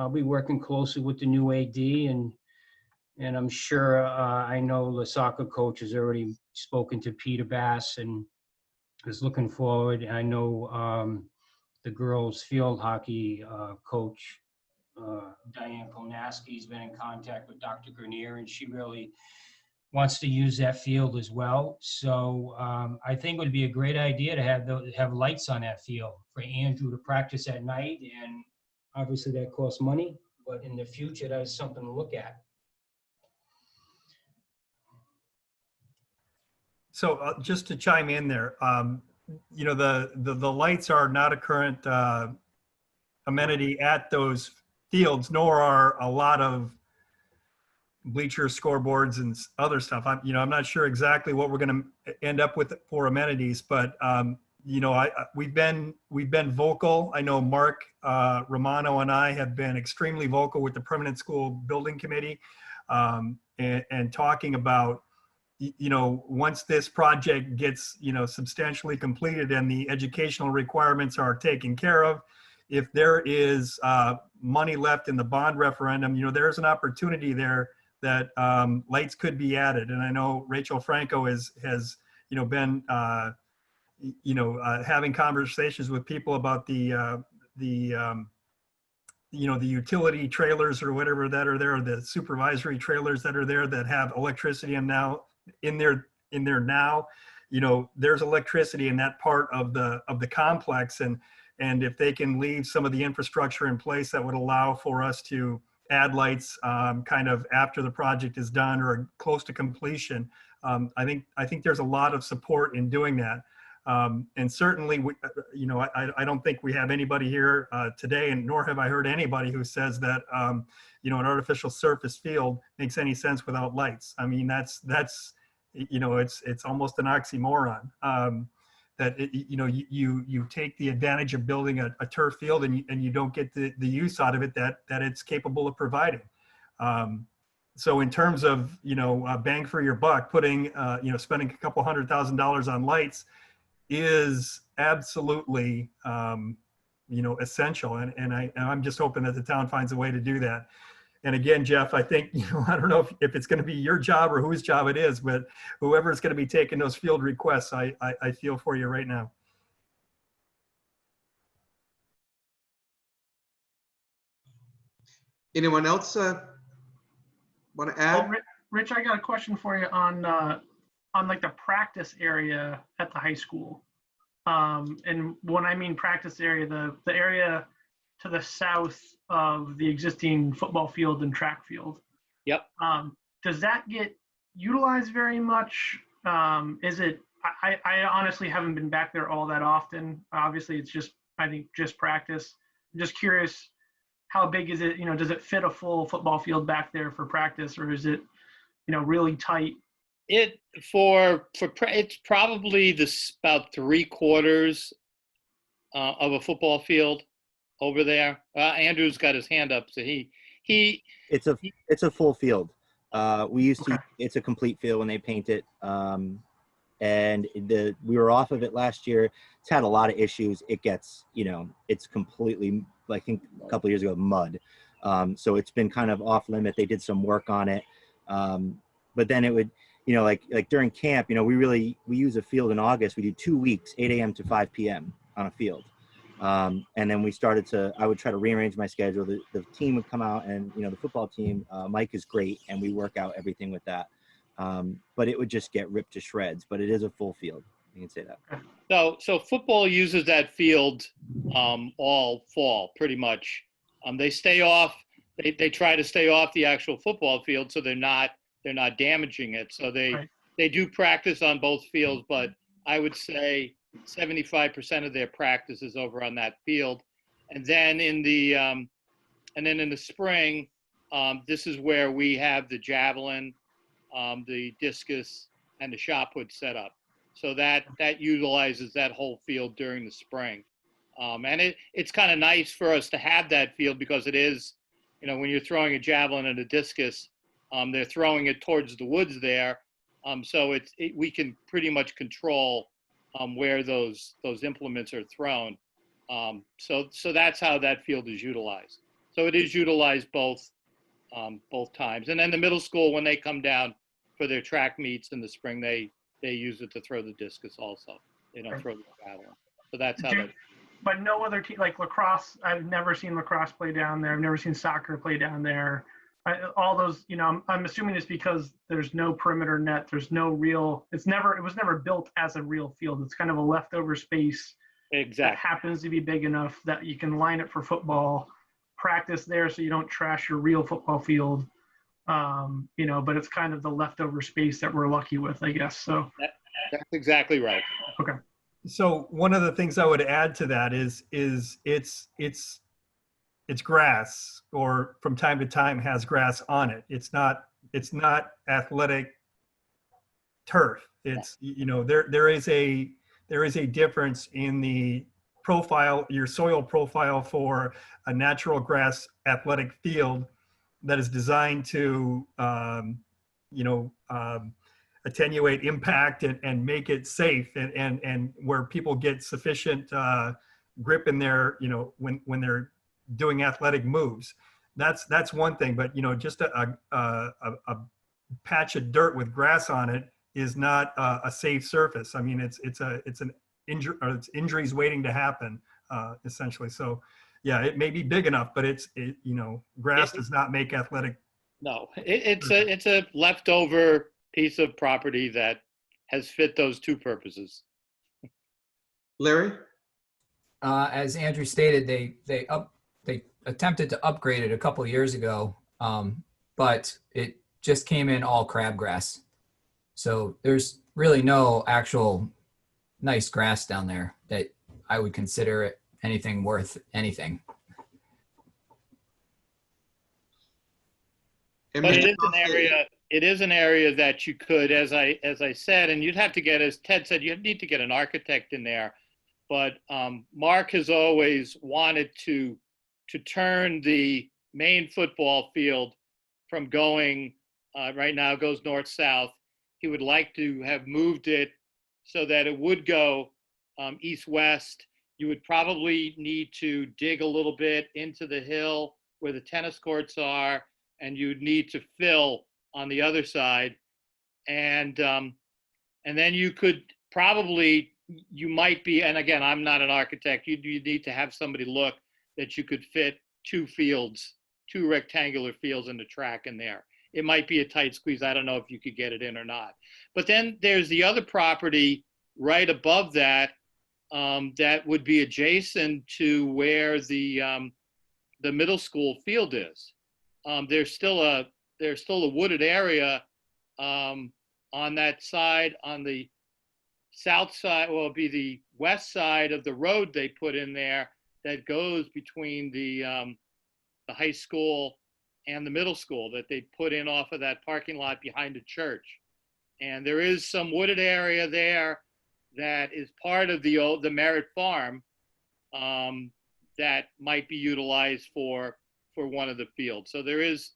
closely with the new AD, and I'm sure I know the soccer coach has already spoken to Peter Bass and is looking forward. I know the girls field hockey coach, Diane Kolnaski, has been in contact with Dr. Grenier, and she really wants to use that field as well. So I think it would be a great idea to have lights on that field for Andrew to practice at night. And obviously that costs money, but in the future, that is something to look at. So just to chime in there, the lights are not a current amenity at those fields, nor are a lot of bleachers, scoreboards, and other stuff. I'm not sure exactly what we're going to end up with for amenities, but we've been vocal. I know Mark Romano and I have been extremely vocal with the Permanent School Building Committee, and talking about, once this project gets, substantially completed and the educational requirements are taken care of, if there is money left in the bond referendum, there's an opportunity there that lights could be added. And I know Rachel Franco has been having conversations with people about the utility trailers or whatever that are there, the supervisory trailers that are there that have electricity in there now. There's electricity in that part of the complex, and if they can leave some of the infrastructure in place that would allow for us to add lights kind of after the project is done or close to completion, I think there's a lot of support in doing that. And certainly, I don't think we have anybody here today, and nor have I heard anybody who says that an artificial surface field makes any sense without lights. I mean, that's it's almost an oxymoron. That you take the advantage of building a turf field and you don't get the use out of it that it's capable of providing. So in terms of bang for your buck, putting spending a couple $100,000 on lights is absolutely essential, and I'm just hoping that the town finds a way to do that. And again, Jeff, I think, I don't know if it's going to be your job or whose job it is, but whoever is going to be taking those field requests, I feel for you right now. Anyone else want to add? Rich, I got a question for you on like the practice area at the high school. And when I mean practice area, the area to the south of the existing football field and track field. Yep. Does that get utilized very much? Is it, I honestly haven't been back there all that often. Obviously it's I think just practice. I'm just curious, how big is it? Does it fit a full football field back there for practice, or is it, really tight? It's probably about 3/4 of a football field over there. Andrew's got his hand up, so it's a full field. We used to, it's a complete field when they paint it. and we were off of it last year. It's had a lot of issues. It gets, it's completely, I think a couple of years ago, mud. So it's been kind of off limit. They did some work on it. But then it would, like during camp, we use a field in August. We do 2 weeks, 8 a.m. to 5 p.m. on a field. And then I would try to rearrange my schedule. The team would come out, and, the football team, Mike is great, and we work out everything with that. But it would just get ripped to shreds, but it is a full field. You can say that. So football uses that field all fall, pretty much. They stay off. They try to stay off the actual football field, so they're not damaging it. So they do practice on both fields, but I would say 75% of their practice is over on that field. And then in the spring, this is where we have the javelin, the discus, and the shot put set up. So that utilizes that whole field during the spring. And it's kind of nice for us to have that field, because it is, when you're throwing a javelin and a discus, they're throwing it towards the woods there. So we can pretty much control where those implements are thrown. So that's how that field is utilized. So it is utilized both times. And then the middle school, when they come down for their track meets in the spring, they use it to throw the discus also. They don't throw the javelin. So that's how that. But no other team, like lacrosse, I've never seen lacrosse play down there. I've never seen soccer play down there. All those, I'm assuming it's because there's no perimeter net. There's no real, it was never built as a real field. It's kind of a leftover space. Exactly. That happens to be big enough that you can line it for football, practice there so you don't trash your real football field. But it's kind of the leftover space that we're lucky with, I guess. So that's exactly right. Okay. So one of the things I would add to that is it's grass, or from time to time has grass on it. It's not athletic turf. It's, there is a difference in the profile, your soil profile for a natural grass athletic field that is designed to, attenuate impact and make it safe, and where people get sufficient grip in their, when they're doing athletic moves. That's one thing, but just a patch of dirt with grass on it is not a safe surface. I mean, it's an injury, or it's injuries waiting to happen, essentially. So yeah, it may be big enough, but grass does not make athletic. No, it's a leftover piece of property that has fit those two purposes. Larry? As Andrew stated, they attempted to upgrade it a couple of years ago, but it just came in all crabgrass. So there's really no actual nice grass down there that I would consider it anything worth anything. But it is an area that you could, as I said, and you'd have to get, as Ted said, you'd need to get an architect in there. But Mark has always wanted to turn the main football field from going, right now it goes north-south. He would like to have moved it so that it would go east-west. You would probably need to dig a little bit into the hill where the tennis courts are, and you'd need to fill on the other side. And then you could probably, you might be, and again, I'm not an architect, you need to have somebody look that you could fit two rectangular fields in the track in there. It might be a tight squeeze. I don't know if you could get it in or not. But then there's the other property right above that, that would be adjacent to where the middle school field is. There's still a wooded area on that side, on the south side, well, it'd be the west side of the road they put in there that goes between the high school and the middle school, that they put in off of that parking lot behind the church. And there is some wooded area there that is part of the Merritt Farm that might be utilized for one of the fields. So there is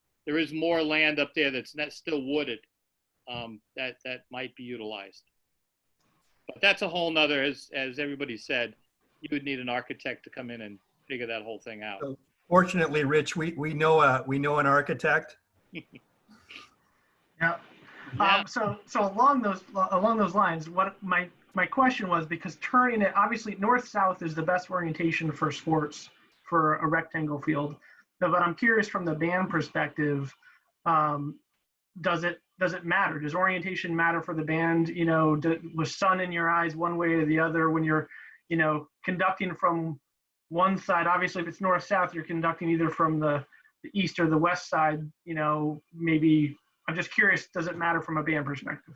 more land up there that's still wooded, that might be utilized. But that's a whole nother, as everybody said, you would need an architect to come in and figure that whole thing out. So fortunately, Rich, we know an architect. Yeah. Yeah. So along those lines, what my question was, because turning it, obviously north-south is the best orientation for sports for a rectangle field. But I'm curious from the band perspective, does it matter? Does orientation matter for the band? You know, was sun in your eyes one way or the other when you're, you know, conducting from one side? Obviously, if it's north-south, you're conducting either from the east or the west side. You know, maybe. I'm just curious, does it matter from a band perspective?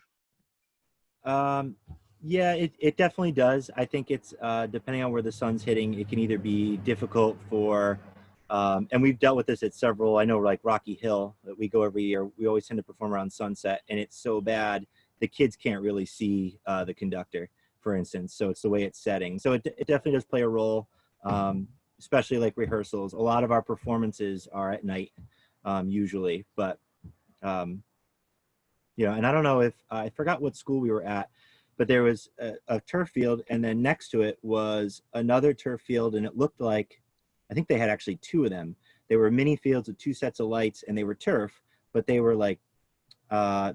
Yeah, it definitely does. I think it's depending on where the sun's hitting, it can either be difficult for, and we've dealt with this at several, I know like Rocky Hill that we go every year, we always tend to perform around sunset, and it's so bad, the kids can't really see the conductor, for instance. So it's the way it's setting. So it definitely does play a role, especially like rehearsals. A lot of our performances are at night, usually, but you know, and I don't know if I forgot what school we were at, but there was a turf field, and then next to it was another turf field, and it looked like, I think they had actually two of them. They were mini fields with two sets of lights, and they were turf, but they were like,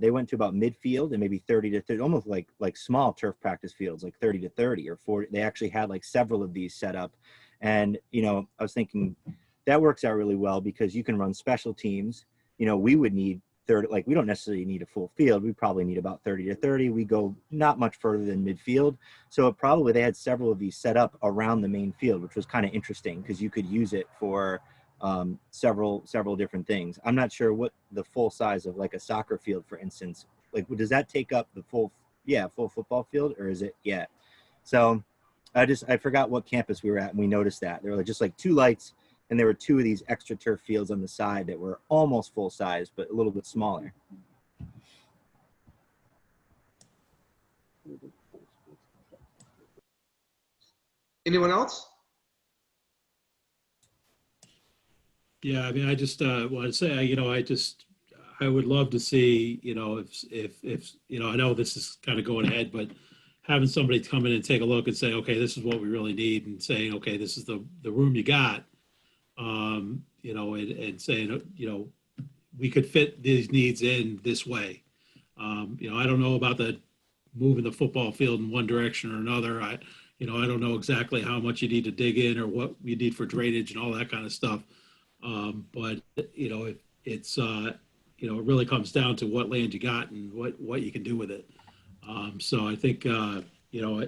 they went to about midfield and maybe 30 to 30, almost like small turf practice fields, like 30 to 30 or 40. They actually had like several of these set up. And, you know, I was thinking that works out really well because you can run special teams. You know, we would need 30, like we don't necessarily need a full field. We probably need about 30 to 30. We go not much further than midfield. So they had several of these set up around the main field, which was kind of interesting because you could use it for several different things. I'm not sure what the full size of like a soccer field, for instance, like does that take up the full football field, or is it? Yeah. So I forgot what campus we were at, and we noticed that there were just like two lights, and there were two of these extra turf fields on the side that were almost full size, but a little bit smaller. Anyone else? Yeah, I mean, I just want to say, you know, I would love to see, you know, if you know, I know this is kind of going ahead, but having somebody come in and take a look and say, okay, this is what we really need, and saying, okay, this is the room you got, you know, and saying, you know, we could fit these needs in this way. You know, I don't know about the moving the football field in one direction or another. You know, I don't know exactly how much you need to dig in or what you need for drainage and all that kind of stuff. But you know, it's you know, it really comes down to what land you got and what you can do with it. So I think you know,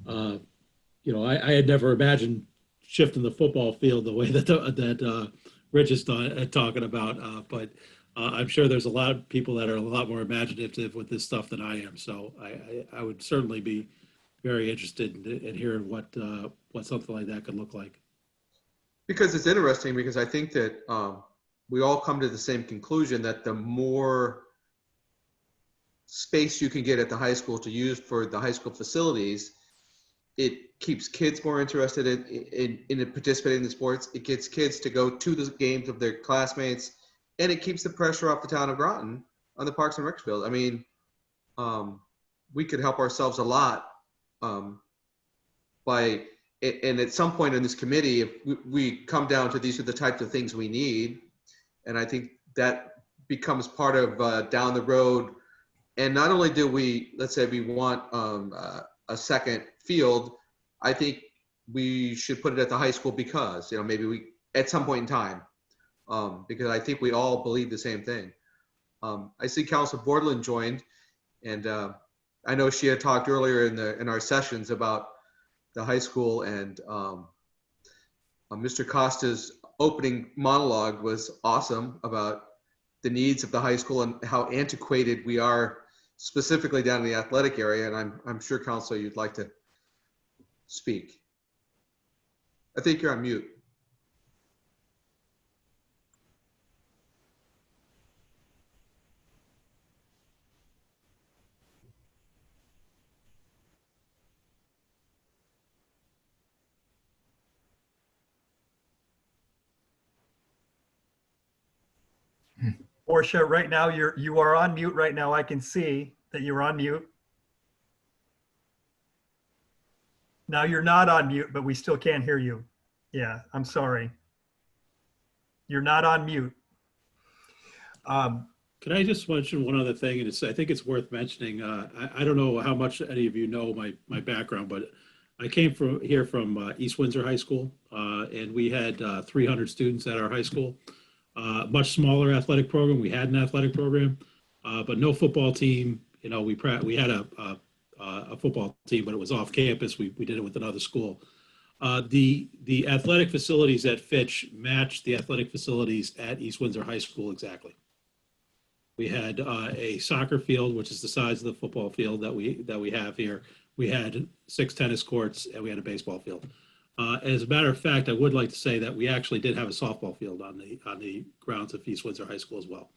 I had never imagined shifting the football field the way that Rich is talking about, but I'm sure there's a lot of people that are a lot more imaginative with this stuff than I am. So I would certainly be very interested in hearing what something like that could look like. Because it's interesting, because I think that we all come to the same conclusion that the more space you can get at the high school to use for the high school facilities, it keeps kids more interested in participating in the sports. It gets kids to go to the games of their classmates, and it keeps the pressure off the town of Groton on the Parks and Rec field. I mean, we could help ourselves a lot by, and at some point in this committee, if we come down to these are the types of things we need, and I think that becomes part of down the road. And not only do we, let's say we want a second field, I think we should put it at the high school because, you know, maybe we, at some point in time, because I think we all believe the same thing. I see Councilor Bordelin joined, and I know she had talked earlier in our sessions about the high school, and Mr. Kosta's opening monologue was awesome about the needs of the high school and how antiquated we are, specifically down in the athletic area. And I'm sure, Councilor, you'd like to speak. I think you're on mute. Portia, right now you are on mute right now. I can see that you're on mute. Now you're not on mute, but we still can't hear you. Yeah, I'm sorry. You're not on mute. Can I just mention one other thing? And I think it's worth mentioning. I don't know how much any of you know my background, but I came from East Windsor High School, and we had 300 students at our high school. Much smaller athletic program. We had an athletic program, but no football team. You know, we had a football team, but it was off campus. We did it with another school. The athletic facilities at Fitch matched the athletic facilities at East Windsor High School exactly. We had a soccer field, which is the size of the football field that we have here. We had 6 tennis courts, and we had a baseball field. As a matter of fact, I would like to say that we actually did have a softball field on the grounds of East Windsor High School as well.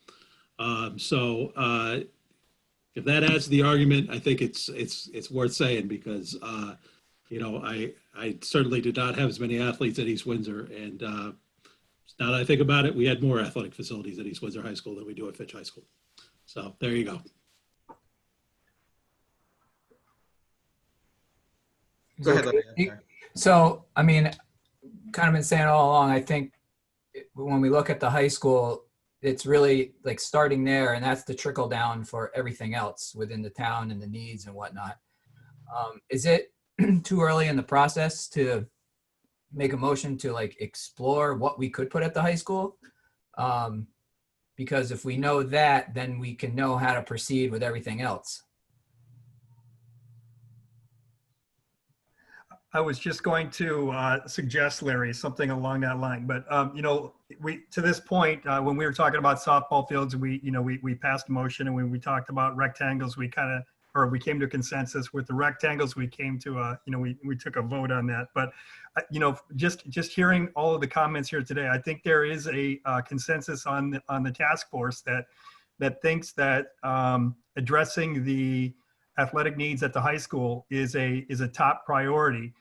If that adds to the argument, I think it's worth saying because you know, I certainly did not have as many athletes at East Windsor, and now that I think about it, we had more athletic facilities at East Windsor High School than we do at Fitch High School. So there you go. Go ahead, Larry. So, I mean, kind of been saying all along, I think when we look at the high school, it's really like starting there, and that's the trickle down for everything else within the town and the needs and whatnot. Is it too early in the process to make a motion to like explore what we could put at the high school? Because if we know that, then we can know how to proceed with everything else. I was just going to suggest, Larry, something along that line. But you know, to this point, when we were talking about softball fields, we passed a motion, and when we talked about rectangles, we came to consensus with the rectangles. We came to we took a vote on that. But you know, just hearing all of the comments here today, I think there is a consensus on the task force that thinks that addressing the athletic needs at the high school is a top priority.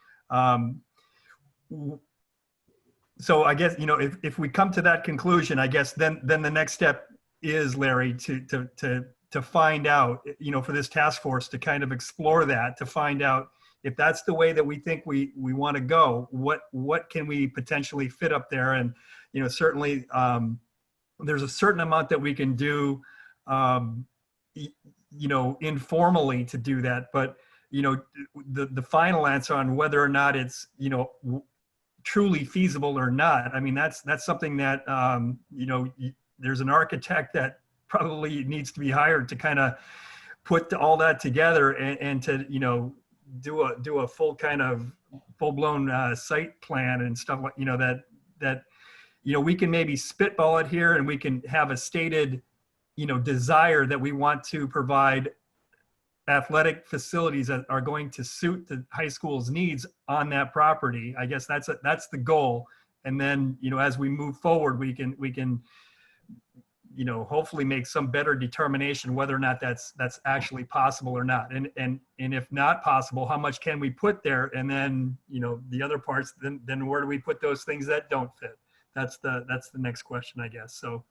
So I guess, you know, if we come to that conclusion, I guess then the next step is, Larry, to find out, you know, for this task force to kind of explore that, to find out if that's the way that we think we want to go, what can we potentially fit up there? And, you know, certainly there's a certain amount that we can do, you know, informally to do that. But, you know, the final answer on whether or not it's, you know, truly feasible or not, I mean, that's something that, you know, there's an architect that probably needs to be hired to kind of put all that together and to, you know, do a full-blown site plan and stuff like, you know, that, you know, we can maybe spitball it here and we can have a stated, you know, desire that we want to provide athletic facilities that are going to suit the high school's needs on that property. I guess that's the goal. And then, you know, as we move forward, we can, you know, hopefully make some better determination whether or not that's actually possible or not. And if not possible, how much can we put there? And then, you know, the other parts, then where do we put those things that don't fit? That's the next question, I guess. So,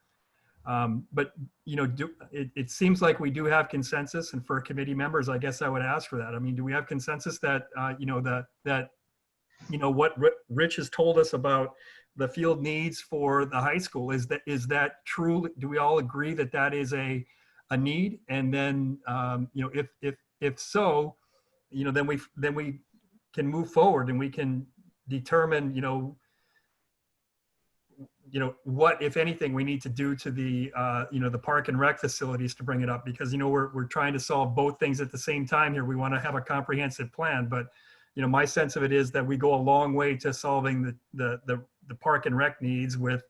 but, you know, it seems like we do have consensus, and for committee members, I guess I would ask for that. I mean, do we have consensus that, you know, that, you know, what Rich has told us about the field needs for the high school, is that true? Do we all agree that that is a need? And then, you know, if so, you know, then we can move forward and we can determine, you know, what, if anything, we need to do to the, you know, the park and rec facilities to bring it up, because, you know, we're trying to solve both things at the same time here. We want to have a comprehensive plan, but, you know, my sense of it is that we go a long way to solving the park and rec needs with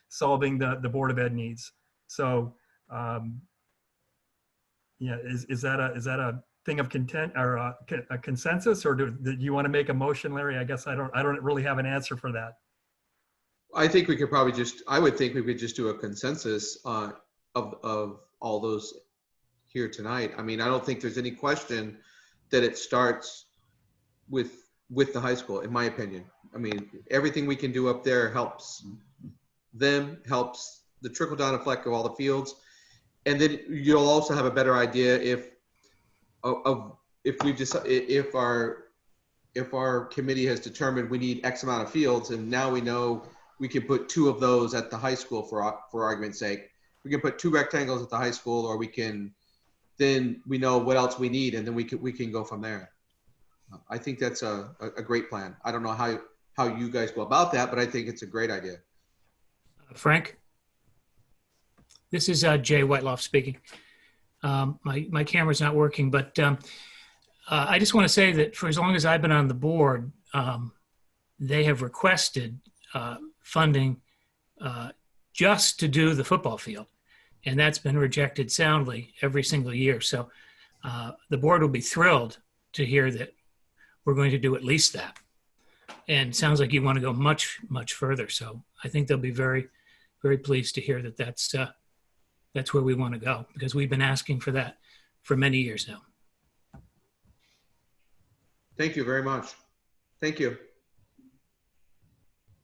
solving the Board of Ed needs. So, yeah, is that a thing of content or a consensus, or do you want to make a motion, Larry? I guess I don't really have an answer for that. I think we could probably I would think we could just do a consensus of all those here tonight. I mean, I don't think there's any question that it starts with the high school, in my opinion. I mean, everything we can do up there helps them, helps the trickle down effect of all the fields. And then you'll also have a better idea if if our committee has determined we need X amount of fields, and now we know we can put 2 of those at the high school for argument's sake. We can put 2 rectangles at the high school, or then we know what else we need, and then we can go from there. I think that's a great plan. I don't know how you guys go about that, but I think it's a great idea. Frank? This is Jay Whiteloff speaking. My camera's not working, but I just want to say that for as long as I've been on the board, they have requested funding just to do the football field. And that's been rejected soundly every single year. So the board will be thrilled to hear that we're going to do at least that. And it sounds like you want to go much, much further. So I think they'll be very, very pleased to hear that that's where we want to go, because we've been asking for that for many years now. Thank you very much. Thank you.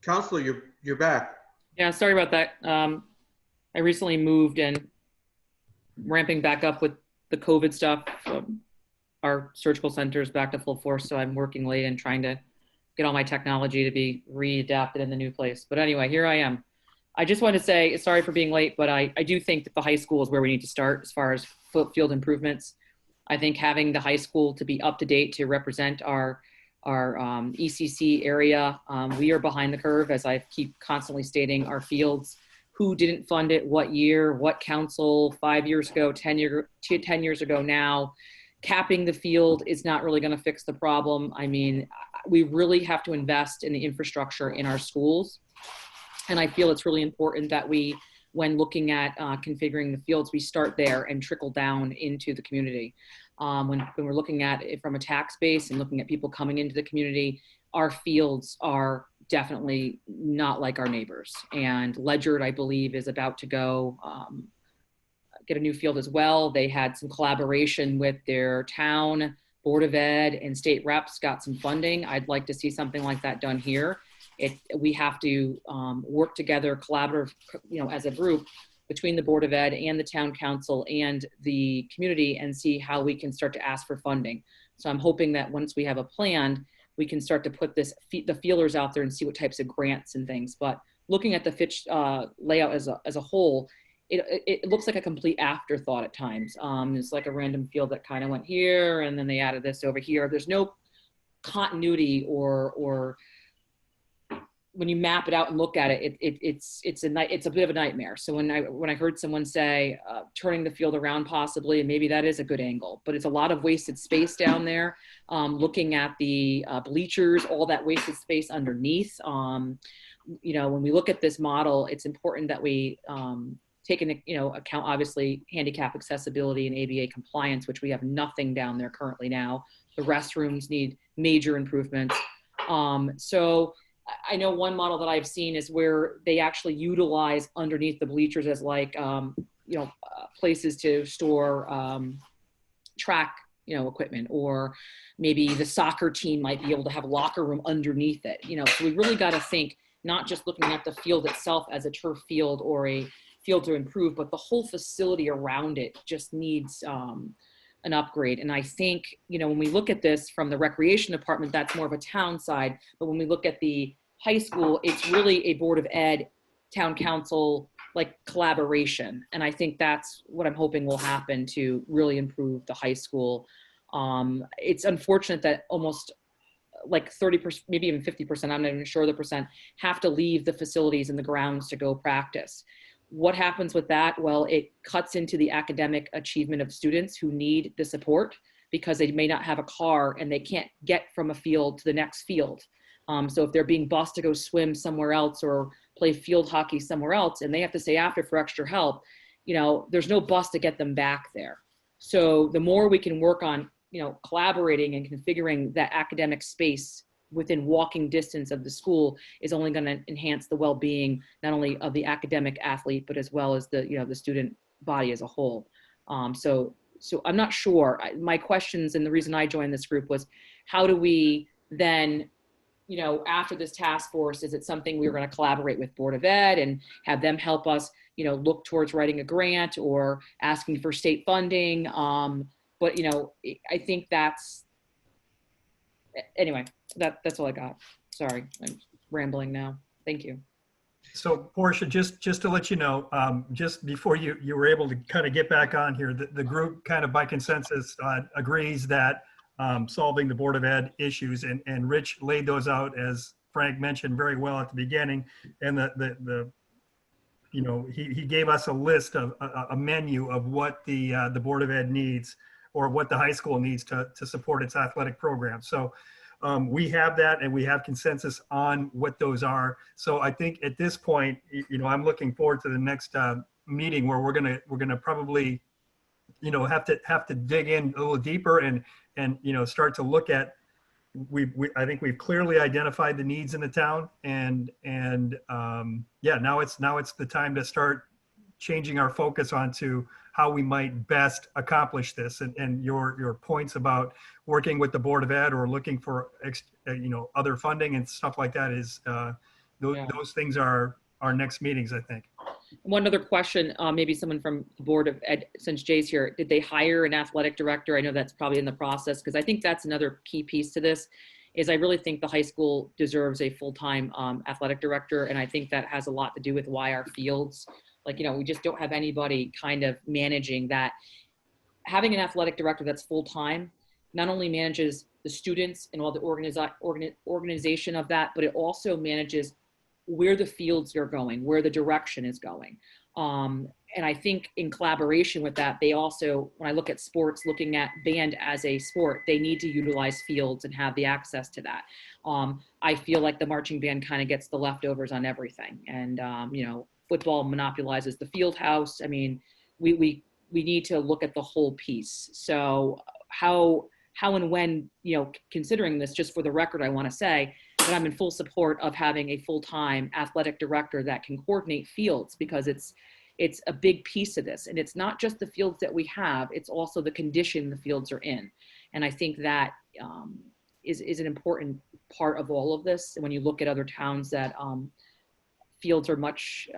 Counselor, you're back. Yeah, sorry about that. I recently moved and ramping back up with the COVID stuff. Our surgical center is back to full force, so I'm working late and trying to get all my technology to be readapted in the new place. But anyway, here I am. I just want to say, sorry for being late, but I do think that the high school is where we need to start as far as field improvements. I think having the high school to be up to date to represent our ECC area, we are behind the curve, as I keep constantly stating. Our fields, who didn't fund it, what year, what council, 5 years ago, 10 years ago now. Capping the field is not really going to fix the problem. I mean, we really have to invest in the infrastructure in our schools. And I feel it's really important that we, when looking at configuring the fields, we start there and trickle down into the community. When we're looking at it from a tax base and looking at people coming into the community, our fields are definitely not like our neighbors. And Ledyard, I believe, is about to go get a new field as well. They had some collaboration with their town, Board of Ed, and state reps got some funding. I'd like to see something like that done here. We have to work together, collaborative, as a group between the Board of Ed and the town council and the community, and see how we can start to ask for funding. So I'm hoping that once we have a plan, we can start to put the feelers out there and see what types of grants and things. But looking at the Fitch layout as a whole, it looks like a complete afterthought at times. It's like a random field that kind of went here, and then they added this over here. There's no continuity or when you map it out and look at it, it's a bit of a nightmare. So when I heard someone say turning the field around possibly, and maybe that is a good angle, but it's a lot of wasted space down there. Looking at the bleachers, all that wasted space underneath. When we look at this model, it's important that we take into account, obviously, handicap accessibility and ABA compliance, which we have nothing down there currently now. The restrooms need major improvements. So I know one model that I've seen is where they actually utilize underneath the bleachers as like, places to store track, equipment, or maybe the soccer team might be able to have a locker room underneath it. So we really got to think, not just looking at the field itself as a turf field or a field to improve, but the whole facility around it just needs an upgrade. And I think, when we look at this from the recreation department, that's more of a town side. But when we look at the high school, it's really a Board of Ed, town council, like collaboration. And I think that's what I'm hoping will happen to really improve the high school. It's unfortunate that almost like 30%, maybe even 50%, I'm not even sure the percent, have to leave the facilities and the grounds to go practice. What happens with that? Well, it cuts into the academic achievement of students who need the support because they may not have a car and they can't get from a field to the next field. So if they're being bused to go swim somewhere else or play field hockey somewhere else and they have to stay after for extra help, there's no bus to get them back there. So the more we can work on, collaborating and configuring that academic space within walking distance of the school is only going to enhance the well-being, not only of the academic athlete, but as well as the, the student body as a whole. So I'm not sure. My questions and the reason I joined this group was, how do we then, after this task force, is it something we're going to collaborate with Board of Ed and have them help us, look towards writing a grant or asking for state funding? But, I think that's Anyway, that's all I got. Sorry, I'm rambling now. Thank you. So Portia, just to let you know, just before you were able to kind of get back on here, the group kind of by consensus agrees that solving the Board of Ed issues, and Rich laid those out, as Frank mentioned, very well at the beginning. And he gave us a list of a menu of what the Board of Ed needs, or what the high school needs to support its athletic program. So we have that, and we have consensus on what those are. So I think at this point, I'm looking forward to the next meeting, where we're gonna probably, have to dig in a little deeper and start to look at. I think we've clearly identified the needs in the town, and now it's the time to start changing our focus onto how we might best accomplish this. And your points about working with the Board of Ed or looking for other funding and stuff like that is those things are our next meetings, I think. One other question, maybe someone from the Board of Ed, since Jay's here, did they hire an athletic director? I know that's probably in the process, because I think that's another key piece to this, is I really think the high school deserves a full-time athletic director. And I think that has a lot to do with why our fields, we just don't have anybody kind of managing that. Having an athletic director that's full-time not only manages the students and all the organization of that, but it also manages where the fields are going, where the direction is going. And I think in collaboration with that, they also, when I look at sports, looking at band as a sport, they need to utilize fields and have the access to that. I feel like the marching band kind of gets the leftovers on everything. And, football monopolizes the field house. I mean, we need to look at the whole piece. So how and when, considering this, just for the record, I want to say that I'm in full support of having a full-time athletic director that can coordinate fields, because it's a big piece of this. And it's not just the fields that we have, it's also the condition the fields are in. And I think that is an important part of all of this. And when you look at other towns that fields are much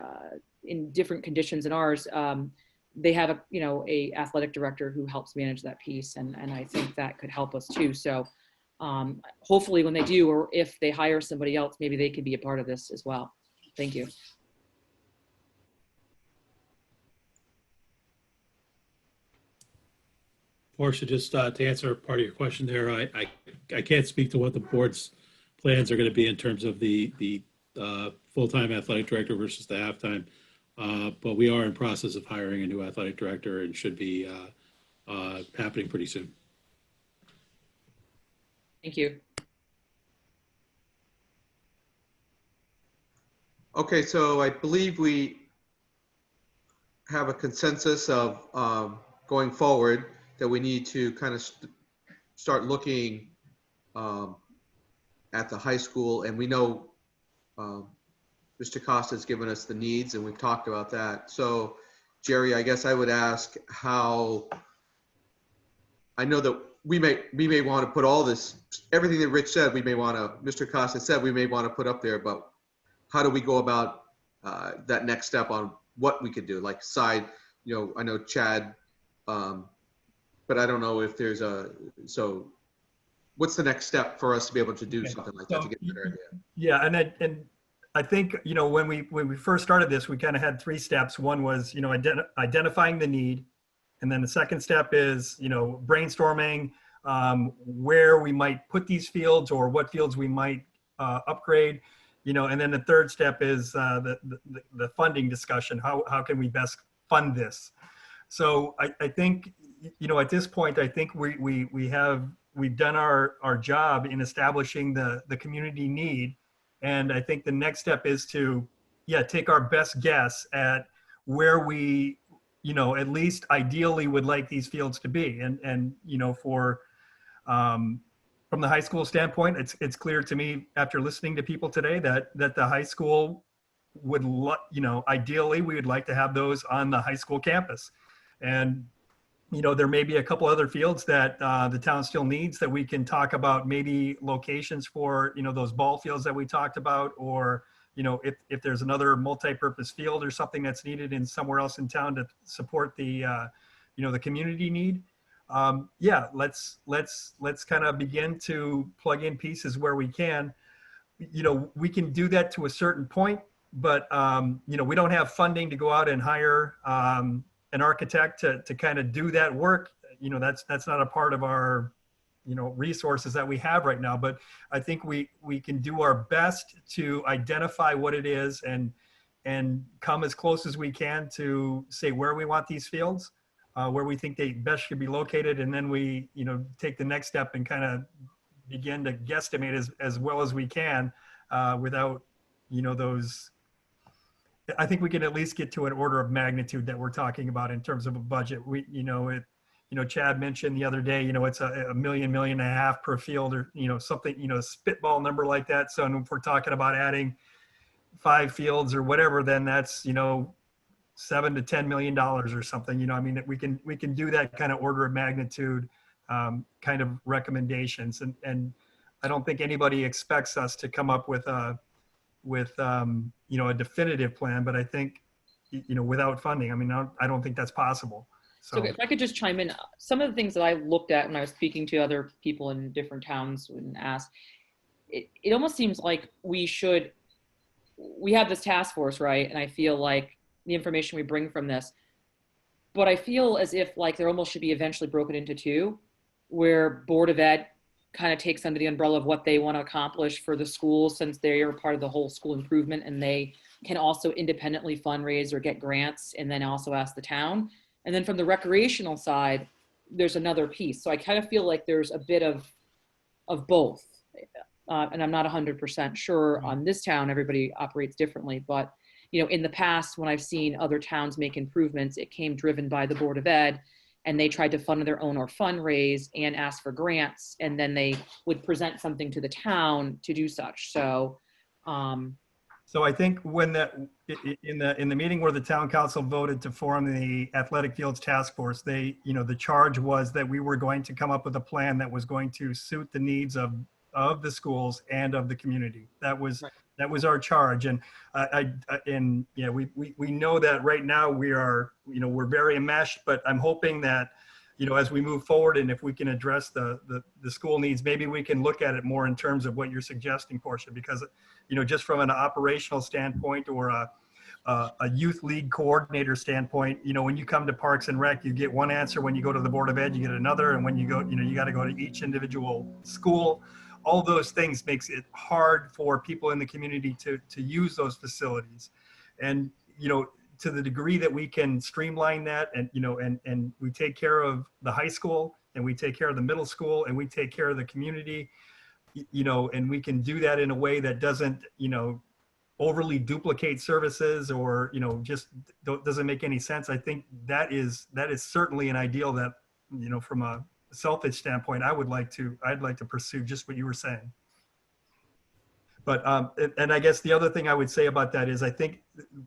in different conditions than ours, they have a athletic director who helps manage that piece. And I think that could help us too. So hopefully when they do, or if they hire somebody else, maybe they could be a part of this as well. Thank you. Portia, just to answer part of your question there, I can't speak to what the board's plans are going to be in terms of the full-time athletic director versus the half-time, but we are in process of hiring a new athletic director, and should be happening pretty soon. Thank you. Okay, so I believe we have a consensus of going forward that we need to kind of start looking at the high school, and we know Mr. Kosta has given us the needs, and we've talked about that. So Jerry, I guess I would ask how, I know that we may want to put all this, everything that Rich said, Mr. Kosta said, we may want to put up there, but how do we go about that next step on what we could do? Like I know Chad, but I don't know if there's so what's the next step for us to be able to do something like that to get a better idea? Yeah, and I think, when we first started this, we kind of had 3 steps. One was, identifying the need. And then the second step is, brainstorming where we might put these fields, or what fields we might upgrade, and then the third step is the funding discussion. How can we best fund this? So I think, at this point, I think we've done our job in establishing the community need. And I think the next step is to, take our best guess at where we, at least ideally would like these fields to be. And for, from the high school standpoint, it's clear to me after listening to people today that the high school would, ideally we would like to have those on the high school campus. And, there may be a couple other fields that the town still needs that we can talk about, maybe locations for, those ball fields that we talked about, or, if there's another multi-purpose field or something that's needed in somewhere else in town to support the, the community need. yeah, let's kind of begin to plug in pieces where we can. We can do that to a certain point, but we don't have funding to go out and hire an architect to kind of do that work. That's not a part of our resources that we have right now. But I think we can do our best to identify what it is and come as close as we can to say where we want these fields, where we think they best should be located, and then we take the next step and kind of begin to guesstimate as well as we can without those. I think we can at least get to an order of magnitude that we're talking about in terms of a budget. Chad mentioned the other day, it's a $1.5 million per field, or something, a spitball number like that. So if we're talking about adding 5 fields or whatever, then that's $7 to $10 million or something. We can do that kind of order of magnitude kind of recommendations, and I don't think anybody expects us to come up with a definitive plan, but I think without funding, I don't think that's possible. So if I could just chime in, some of the things that I looked at when I was speaking to other people in different towns and asked, it almost seems like we have this task force, right? And I feel like the information we bring from this, but I feel as if like there almost should be eventually broken into 2, where Board of Ed kind of takes under the umbrella of what they want to accomplish for the school, since they are part of the whole school improvement, and they can also independently fundraise or get grants, and then also ask the town. And then from the recreational side, there's another piece. So I kind of feel like there's a bit of both. And I'm not 100% sure on this town, everybody operates differently, but in the past, when I've seen other towns make improvements, it came driven by the Board of Ed, and they tried to fund their own or fundraise and ask for grants, and then they would present something to the town to do such. So, so I think when in the meeting where the town council voted to form the athletic fields task force, the charge was that we were going to come up with a plan that was going to suit the needs of the schools and of the community. That was our charge. And we know that right now we are, we're very enmeshed, but I'm hoping that, as we move forward, and if we can address the school needs, maybe we can look at it more in terms of what you're suggesting, Portia, because, just from an operational standpoint or a youth league coordinator standpoint, when you come to Parks and Rec, you get one answer. When you go to the Board of Ed, you get another. And when you go, you got to go to each individual school. All those things makes it hard for people in the community to use those facilities. And, to the degree that we can streamline that, and, and we take care of the high school, and we take care of the middle school, and we take care of the community, and we can do that in a way that doesn't, overly duplicate services, or, just doesn't make any sense. I think that is certainly an ideal that, from a selfish standpoint, I'd like to pursue just what you were saying. But and I guess the other thing I would say about that is, I think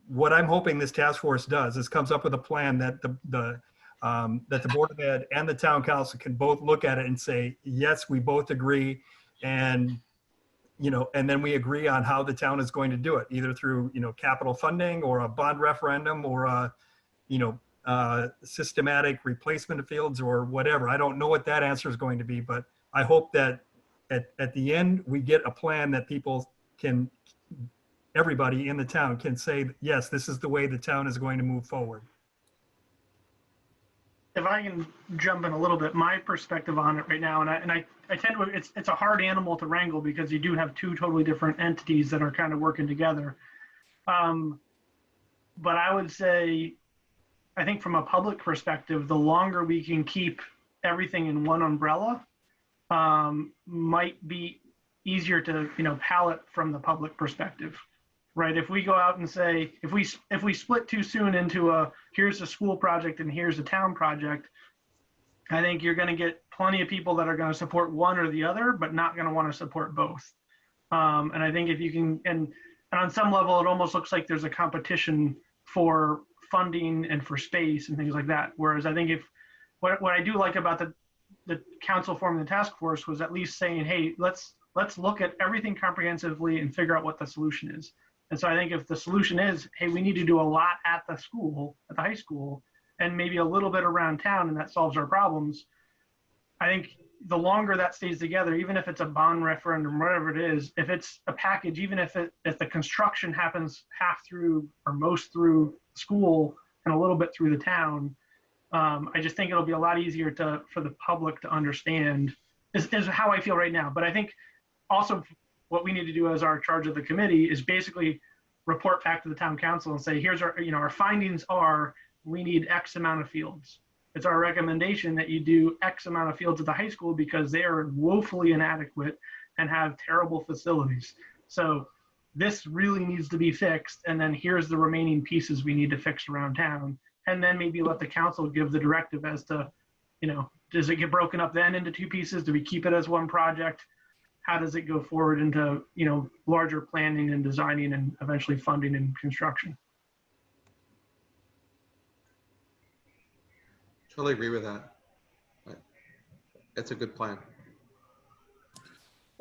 what I'm hoping this task force does is comes up with a plan that that the Board of Ed and the town council can both look at it and say, yes, we both agree, and and then we agree on how the town is going to do it, either through capital funding, or a bond referendum, or a systematic replacement of fields, or whatever. I don't know what that answer is going to be, but I hope that at the end we get a plan that everybody in the town can say, yes, this is the way the town is going to move forward. If I can jump in a little bit, my perspective on it right now, and I tend to, it's a hard animal to wrangle, because you do have 2 totally different entities that are kind of working together. But I would say, I think from a public perspective, the longer we can keep everything in one umbrella, might be easier to palate from the public perspective, right? If we go out and say, if we split too soon into here's a school project and here's a town project, I think you're going to get plenty of people that are going to support one or the other, but not going to want to support both. And I think if you can, and on some level, it almost looks like there's a competition for funding and for space and things like that. Whereas I think what I do like about the council forming the task force was at least saying, hey, let's look at everything comprehensively and figure out what the solution is. And so I think if the solution is, hey, we need to do a lot at the school, at the high school, and maybe a little bit around town, and that solves our problems, I think the longer that stays together, even if it's a bond referendum, whatever it is, if it's a package, even if the construction happens half through or most through school and a little bit through the town, I just think it'll be a lot easier for the public to understand is how I feel right now. But I think also what we need to do as our charge of the committee is basically report back to the town council and say, here's our findings are, we need X amount of fields. It's our recommendation that you do X amount of fields at the high school because they are woefully inadequate and have terrible facilities. So this really needs to be fixed. And then here's the remaining pieces we need to fix around town. And then maybe let the council give the directive as to, does it get broken up then into two pieces? Do we keep it as one project? How does it go forward into, larger planning and designing and eventually funding and construction? Totally agree with that. That's a good plan.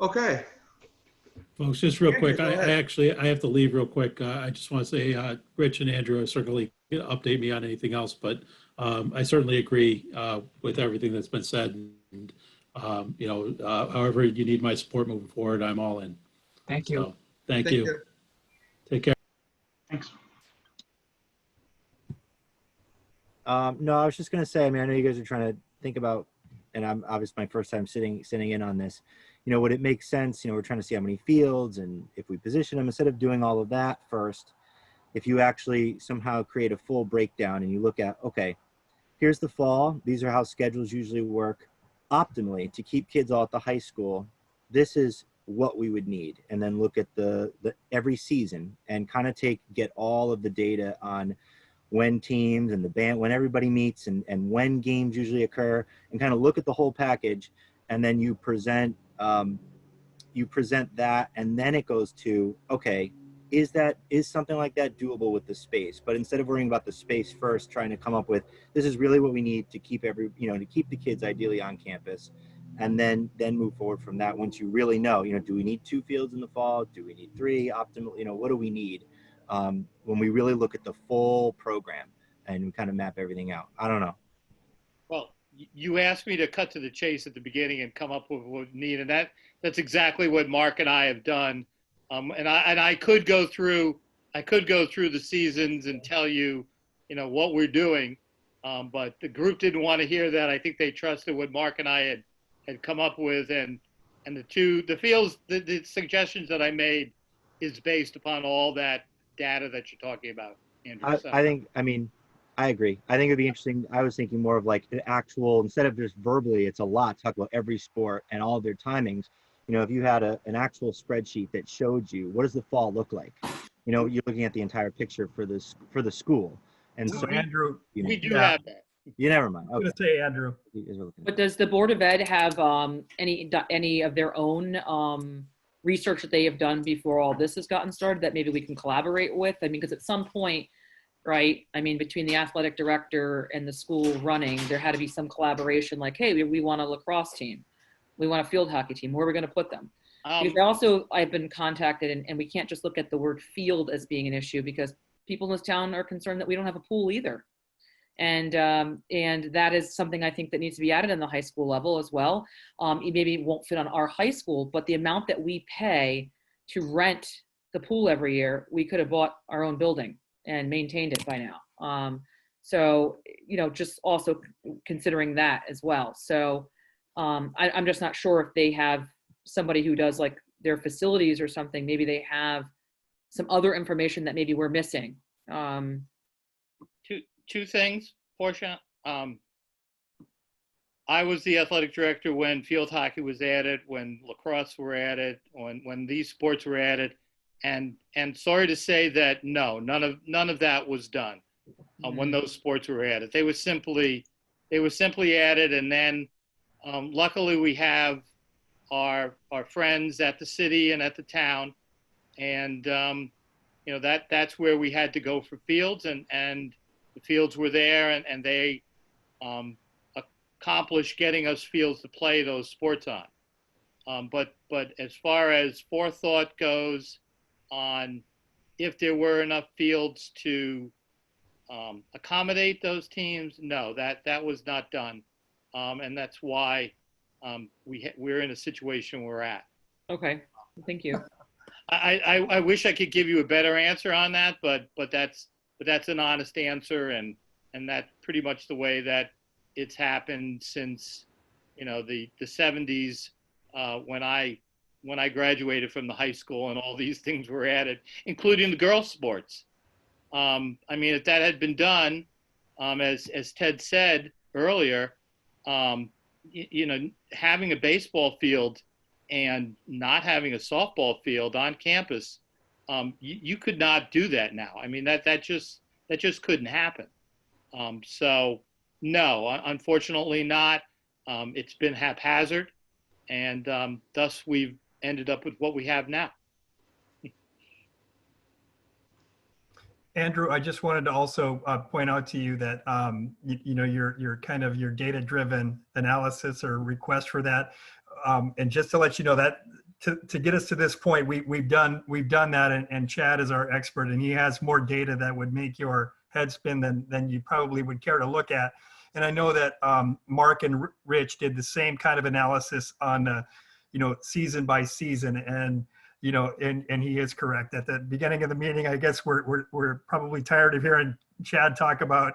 Okay. Folks, just real quick, Andrew, go ahead. I have to leave real quick. I just want to say, Rich and Andrew certainly update me on anything else, but I certainly agree with everything that's been said. And, however you need my support moving forward, I'm all in. Thank you. So, thank you. Take care. Thanks. No, I was just going to say, I know you guys are trying to think about, and I'm obviously my first time sitting in on this, would it make sense, we're trying to see how many fields and if we position them, instead of doing all of that first, if you actually somehow create a full breakdown and you look at, okay, here's the fall, these are how schedules usually work optimally to keep kids all at the high school, this is what we would need. And then look at the every season and kind of get all of the data on when teams and the band, when everybody meets and when games usually occur, and kind of look at the whole package. And then you present that, and then it goes to, okay, is something like that doable with the space? But instead of worrying about the space first, trying to come up with, this is really what we need to keep to keep the kids ideally on campus, and then move forward from that. Once you really know, do we need 2 fields in the fall? Do we need 3 optimal? What do we need? When we really look at the full program and we kind of map everything out. I don't know. Well, you asked me to cut to the chase at the beginning and come up with what we need, and that's exactly what Mark and I have done. And I could go through the seasons and tell you, what we're doing, but the group didn't want to hear that. I think they trusted what Mark and I had come up with, and the suggestions that I made is based upon all that data that you're talking about, Andrew. I agree. I think it'd be interesting. I was thinking more of like an actual, instead of just verbally, it's a lot, talk about every sport and all of their timings. If you had an actual spreadsheet that showed you, what does the fall look like? You're looking at the entire picture for the school. And so Andrew, we do have that. You never mind. Okay. I was going to say, Andrew. But does the Board of Ed have any of their own research that they have done before all this has gotten started that maybe we can collaborate with? Because at some point, right, between the athletic director and the school running, there had to be some collaboration, like, hey, we want a lacrosse team. We want a field hockey team. Where are we going to put them? Because I've been contacted, and we can't just look at the word field as being an issue, because people in this town are concerned that we don't have a pool either. And that is something I think that needs to be added in the high school level as well. Maybe it won't fit on our high school, but the amount that we pay to rent the pool every year, we could have bought our own building and maintained it by now. So, just also considering that as well. So I'm just not sure if they have somebody who does like their facilities or something. Maybe they have some other information that maybe we're missing. Two things, Portia. I was the athletic director when field hockey was added, when lacrosse were added, when these sports were added, and sorry to say that none of that was done when those sports were added. They were simply added, and then luckily we have our friends at the city and at the town, and that's where we had to go for fields, and the fields were there, and they accomplished getting us fields to play those sports on. But as far as forethought goes on if there were enough fields to accommodate those teams, no, that was not done. And that's why we're in a situation we're at. Okay, thank you. I wish I could give you a better answer on that, but that's an honest answer, and that's pretty much the way that it's happened since, the 70s, when I graduated from the high school and all these things were added, including the girls' sports. If that had been done, as Ted said earlier, having a baseball field and not having a softball field on campus, you could not do that now. That just couldn't happen. So no, unfortunately not. It's been haphazard, and thus we've ended up with what we have now. Andrew, I just wanted to also point out to you that your kind of your data-driven analysis or request for that, and just to let you know that to get us to this point, we've done that, and Chad is our expert, and he has more data that would make your head spin than you probably would care to look at. And I know that Mark and Rich did the same kind of analysis on season by season, and and he is correct. At the beginning of the meeting, I guess we're probably tired of hearing Chad talk about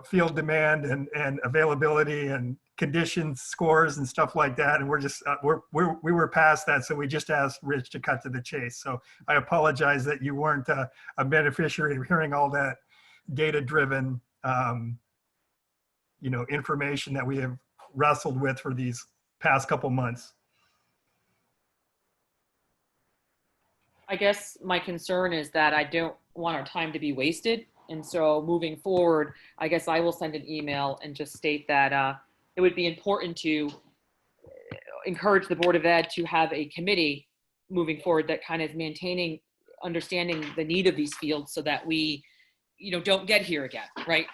field demand and availability and conditions scores and stuff like that, and we were past that, so we just asked Rich to cut to the chase. So I apologize that you weren't a beneficiary of hearing all that data-driven information that we have wrestled with for these past couple months. I guess my concern is that I don't want our time to be wasted. And so moving forward, I guess I will send an email and just state that it would be important to encourage the Board of Ed to have a committee moving forward that kind of understanding the need of these fields, so that we, don't get here again, right?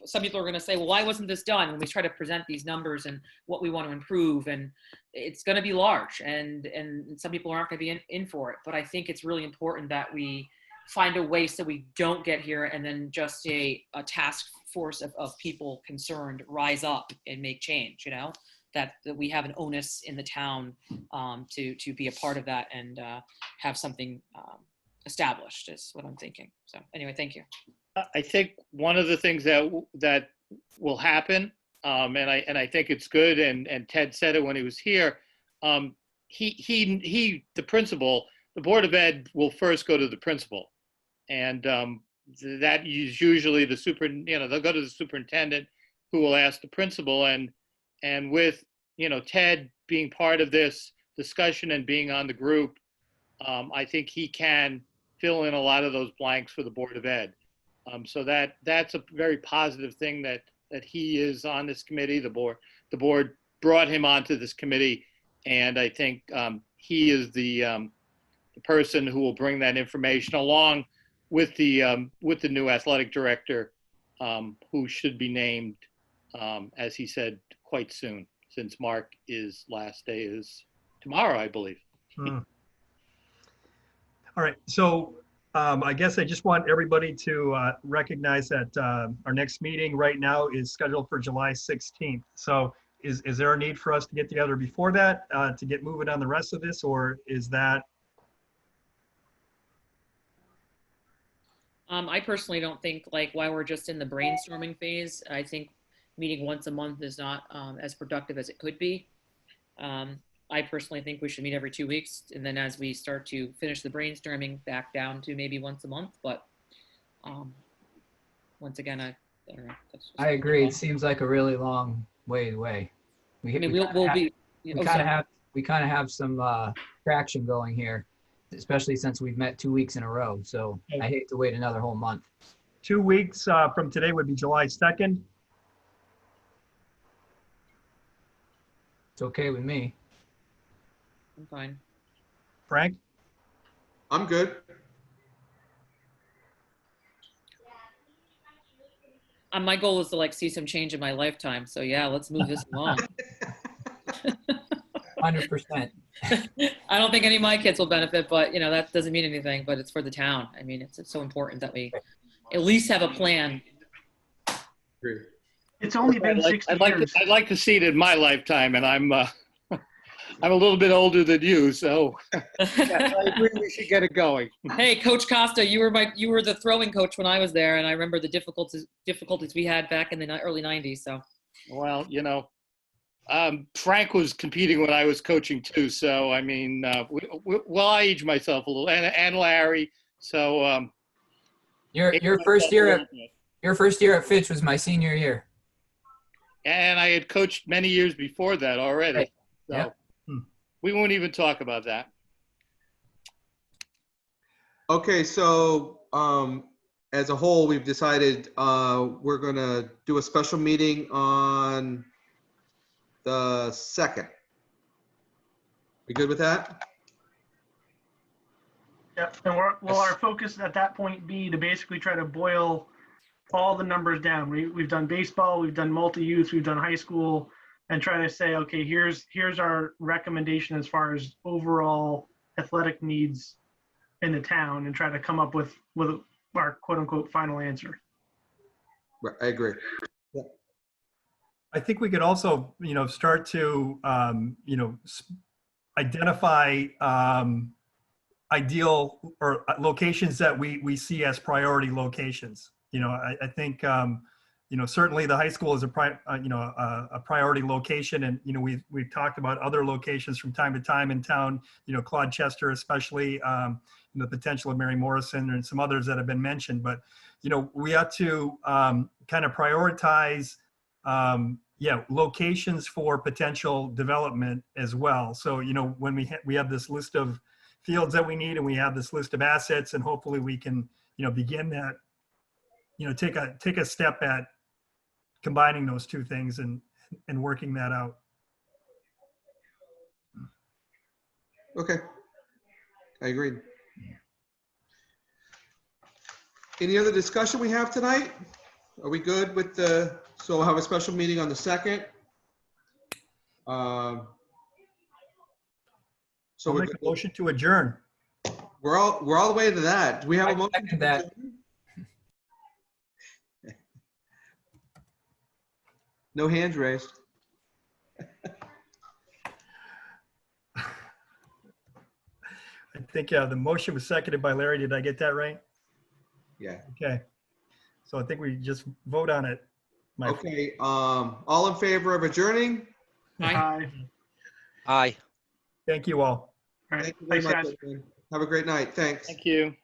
Some people are going to say, well, why wasn't this done? When we try to present these numbers and what we want to improve, and it's going to be large, and some people aren't going to be in for it. But I think it's really important that we find a way so we don't get here and then just a task force of people concerned rise up and make change, that we have an onus in the town to be a part of that and have something established is what I'm thinking. So anyway, thank you. I think one of the things that will happen, and I think it's good, and Ted said it when he was here. The principal, the Board of Ed will first go to the principal, and that is usually the they'll go to the superintendent, who will ask the principal, and with Ted being part of this discussion and being on the group, I think he can fill in a lot of those blanks for the Board of Ed. So that's a very positive thing that he is on this committee. The board brought him onto this committee, and I think he is the person who will bring that information along with the new athletic director, who should be named, as he said, quite soon, since Mark's last day is tomorrow, I believe. All right, so. I guess I just want everybody to recognize that our next meeting right now is scheduled for July 16th. So is there a need for us to get together before that to get moving on the rest of this, or is that? I personally don't think, while we're just in the brainstorming phase, I think meeting once a month is not as productive as it could be. I personally think we should meet every 2 weeks, and then as we start to finish the brainstorming, back down to maybe once a month. But once again, I don't know. I agree. It seems like a really long way away. We kind of have some traction going here, especially since we've met 2 weeks in a row. So I hate to wait another whole month. 2 weeks from today would be July 2nd. It's okay with me. I'm fine. Frank? I'm good. My goal is to see some change in my lifetime. So yeah, let's move this along. 100%. I don't think any of my kids will benefit, but that doesn't mean anything, but it's for the town. It's so important that we at least have a plan. Agree. It's only been 60 years. I'd like to see it in my lifetime, and I'm I'm a little bit older than you, so yeah, I agree we should get it going. Hey, Coach Kosta, you were the throwing coach when I was there, and I remember the difficulties we had back in the early '90s. So, Well, Frank was competing when I was coaching too, so I mean, well, I age myself a little, and Larry. So Your first year at Fitch was my senior year. and I had coached many years before that already. Right. So Yep. we won't even talk about that. Okay, so as a whole, we've decided we're going to do a special meeting on the 2nd. We good with that? Yep. And will our focus at that point be to basically try to boil all the numbers down? We've done baseball, we've done multi-use, we've done high school, and try to say, okay, here's our recommendation as far as overall athletic needs in the town, and try to come up with our quote unquote final answer. Right, I agree. I think we could also, start to, identify ideal or locations that we see as priority locations. I think, certainly the high school is a priority location, and we've talked about other locations from time to time in town. Claude Chester, especially, the potential of Mary Morrison, and some others that have been mentioned. But we have to kind of prioritize, locations for potential development as well. So when we have this list of fields that we need, and we have this list of assets, and hopefully we can begin that, take a step at combining those two things and working that out. Okay, I agree. Any other discussion we have tonight? Are we good with so we'll have a special meeting on the 2nd. So I'll we're make a motion to adjourn. We're all the way to that. Do we have a motion? Second that. No hands raised. I think the motion was seconded by Larry. Did I get that right? Yeah. Okay. So I think we just vote on it. Okay. All in favor of adjourning? Aye. Aye. Thank you all. All right. Thank you very Thanks, much, guys. everyone. Have a great night. Thanks. Thank you.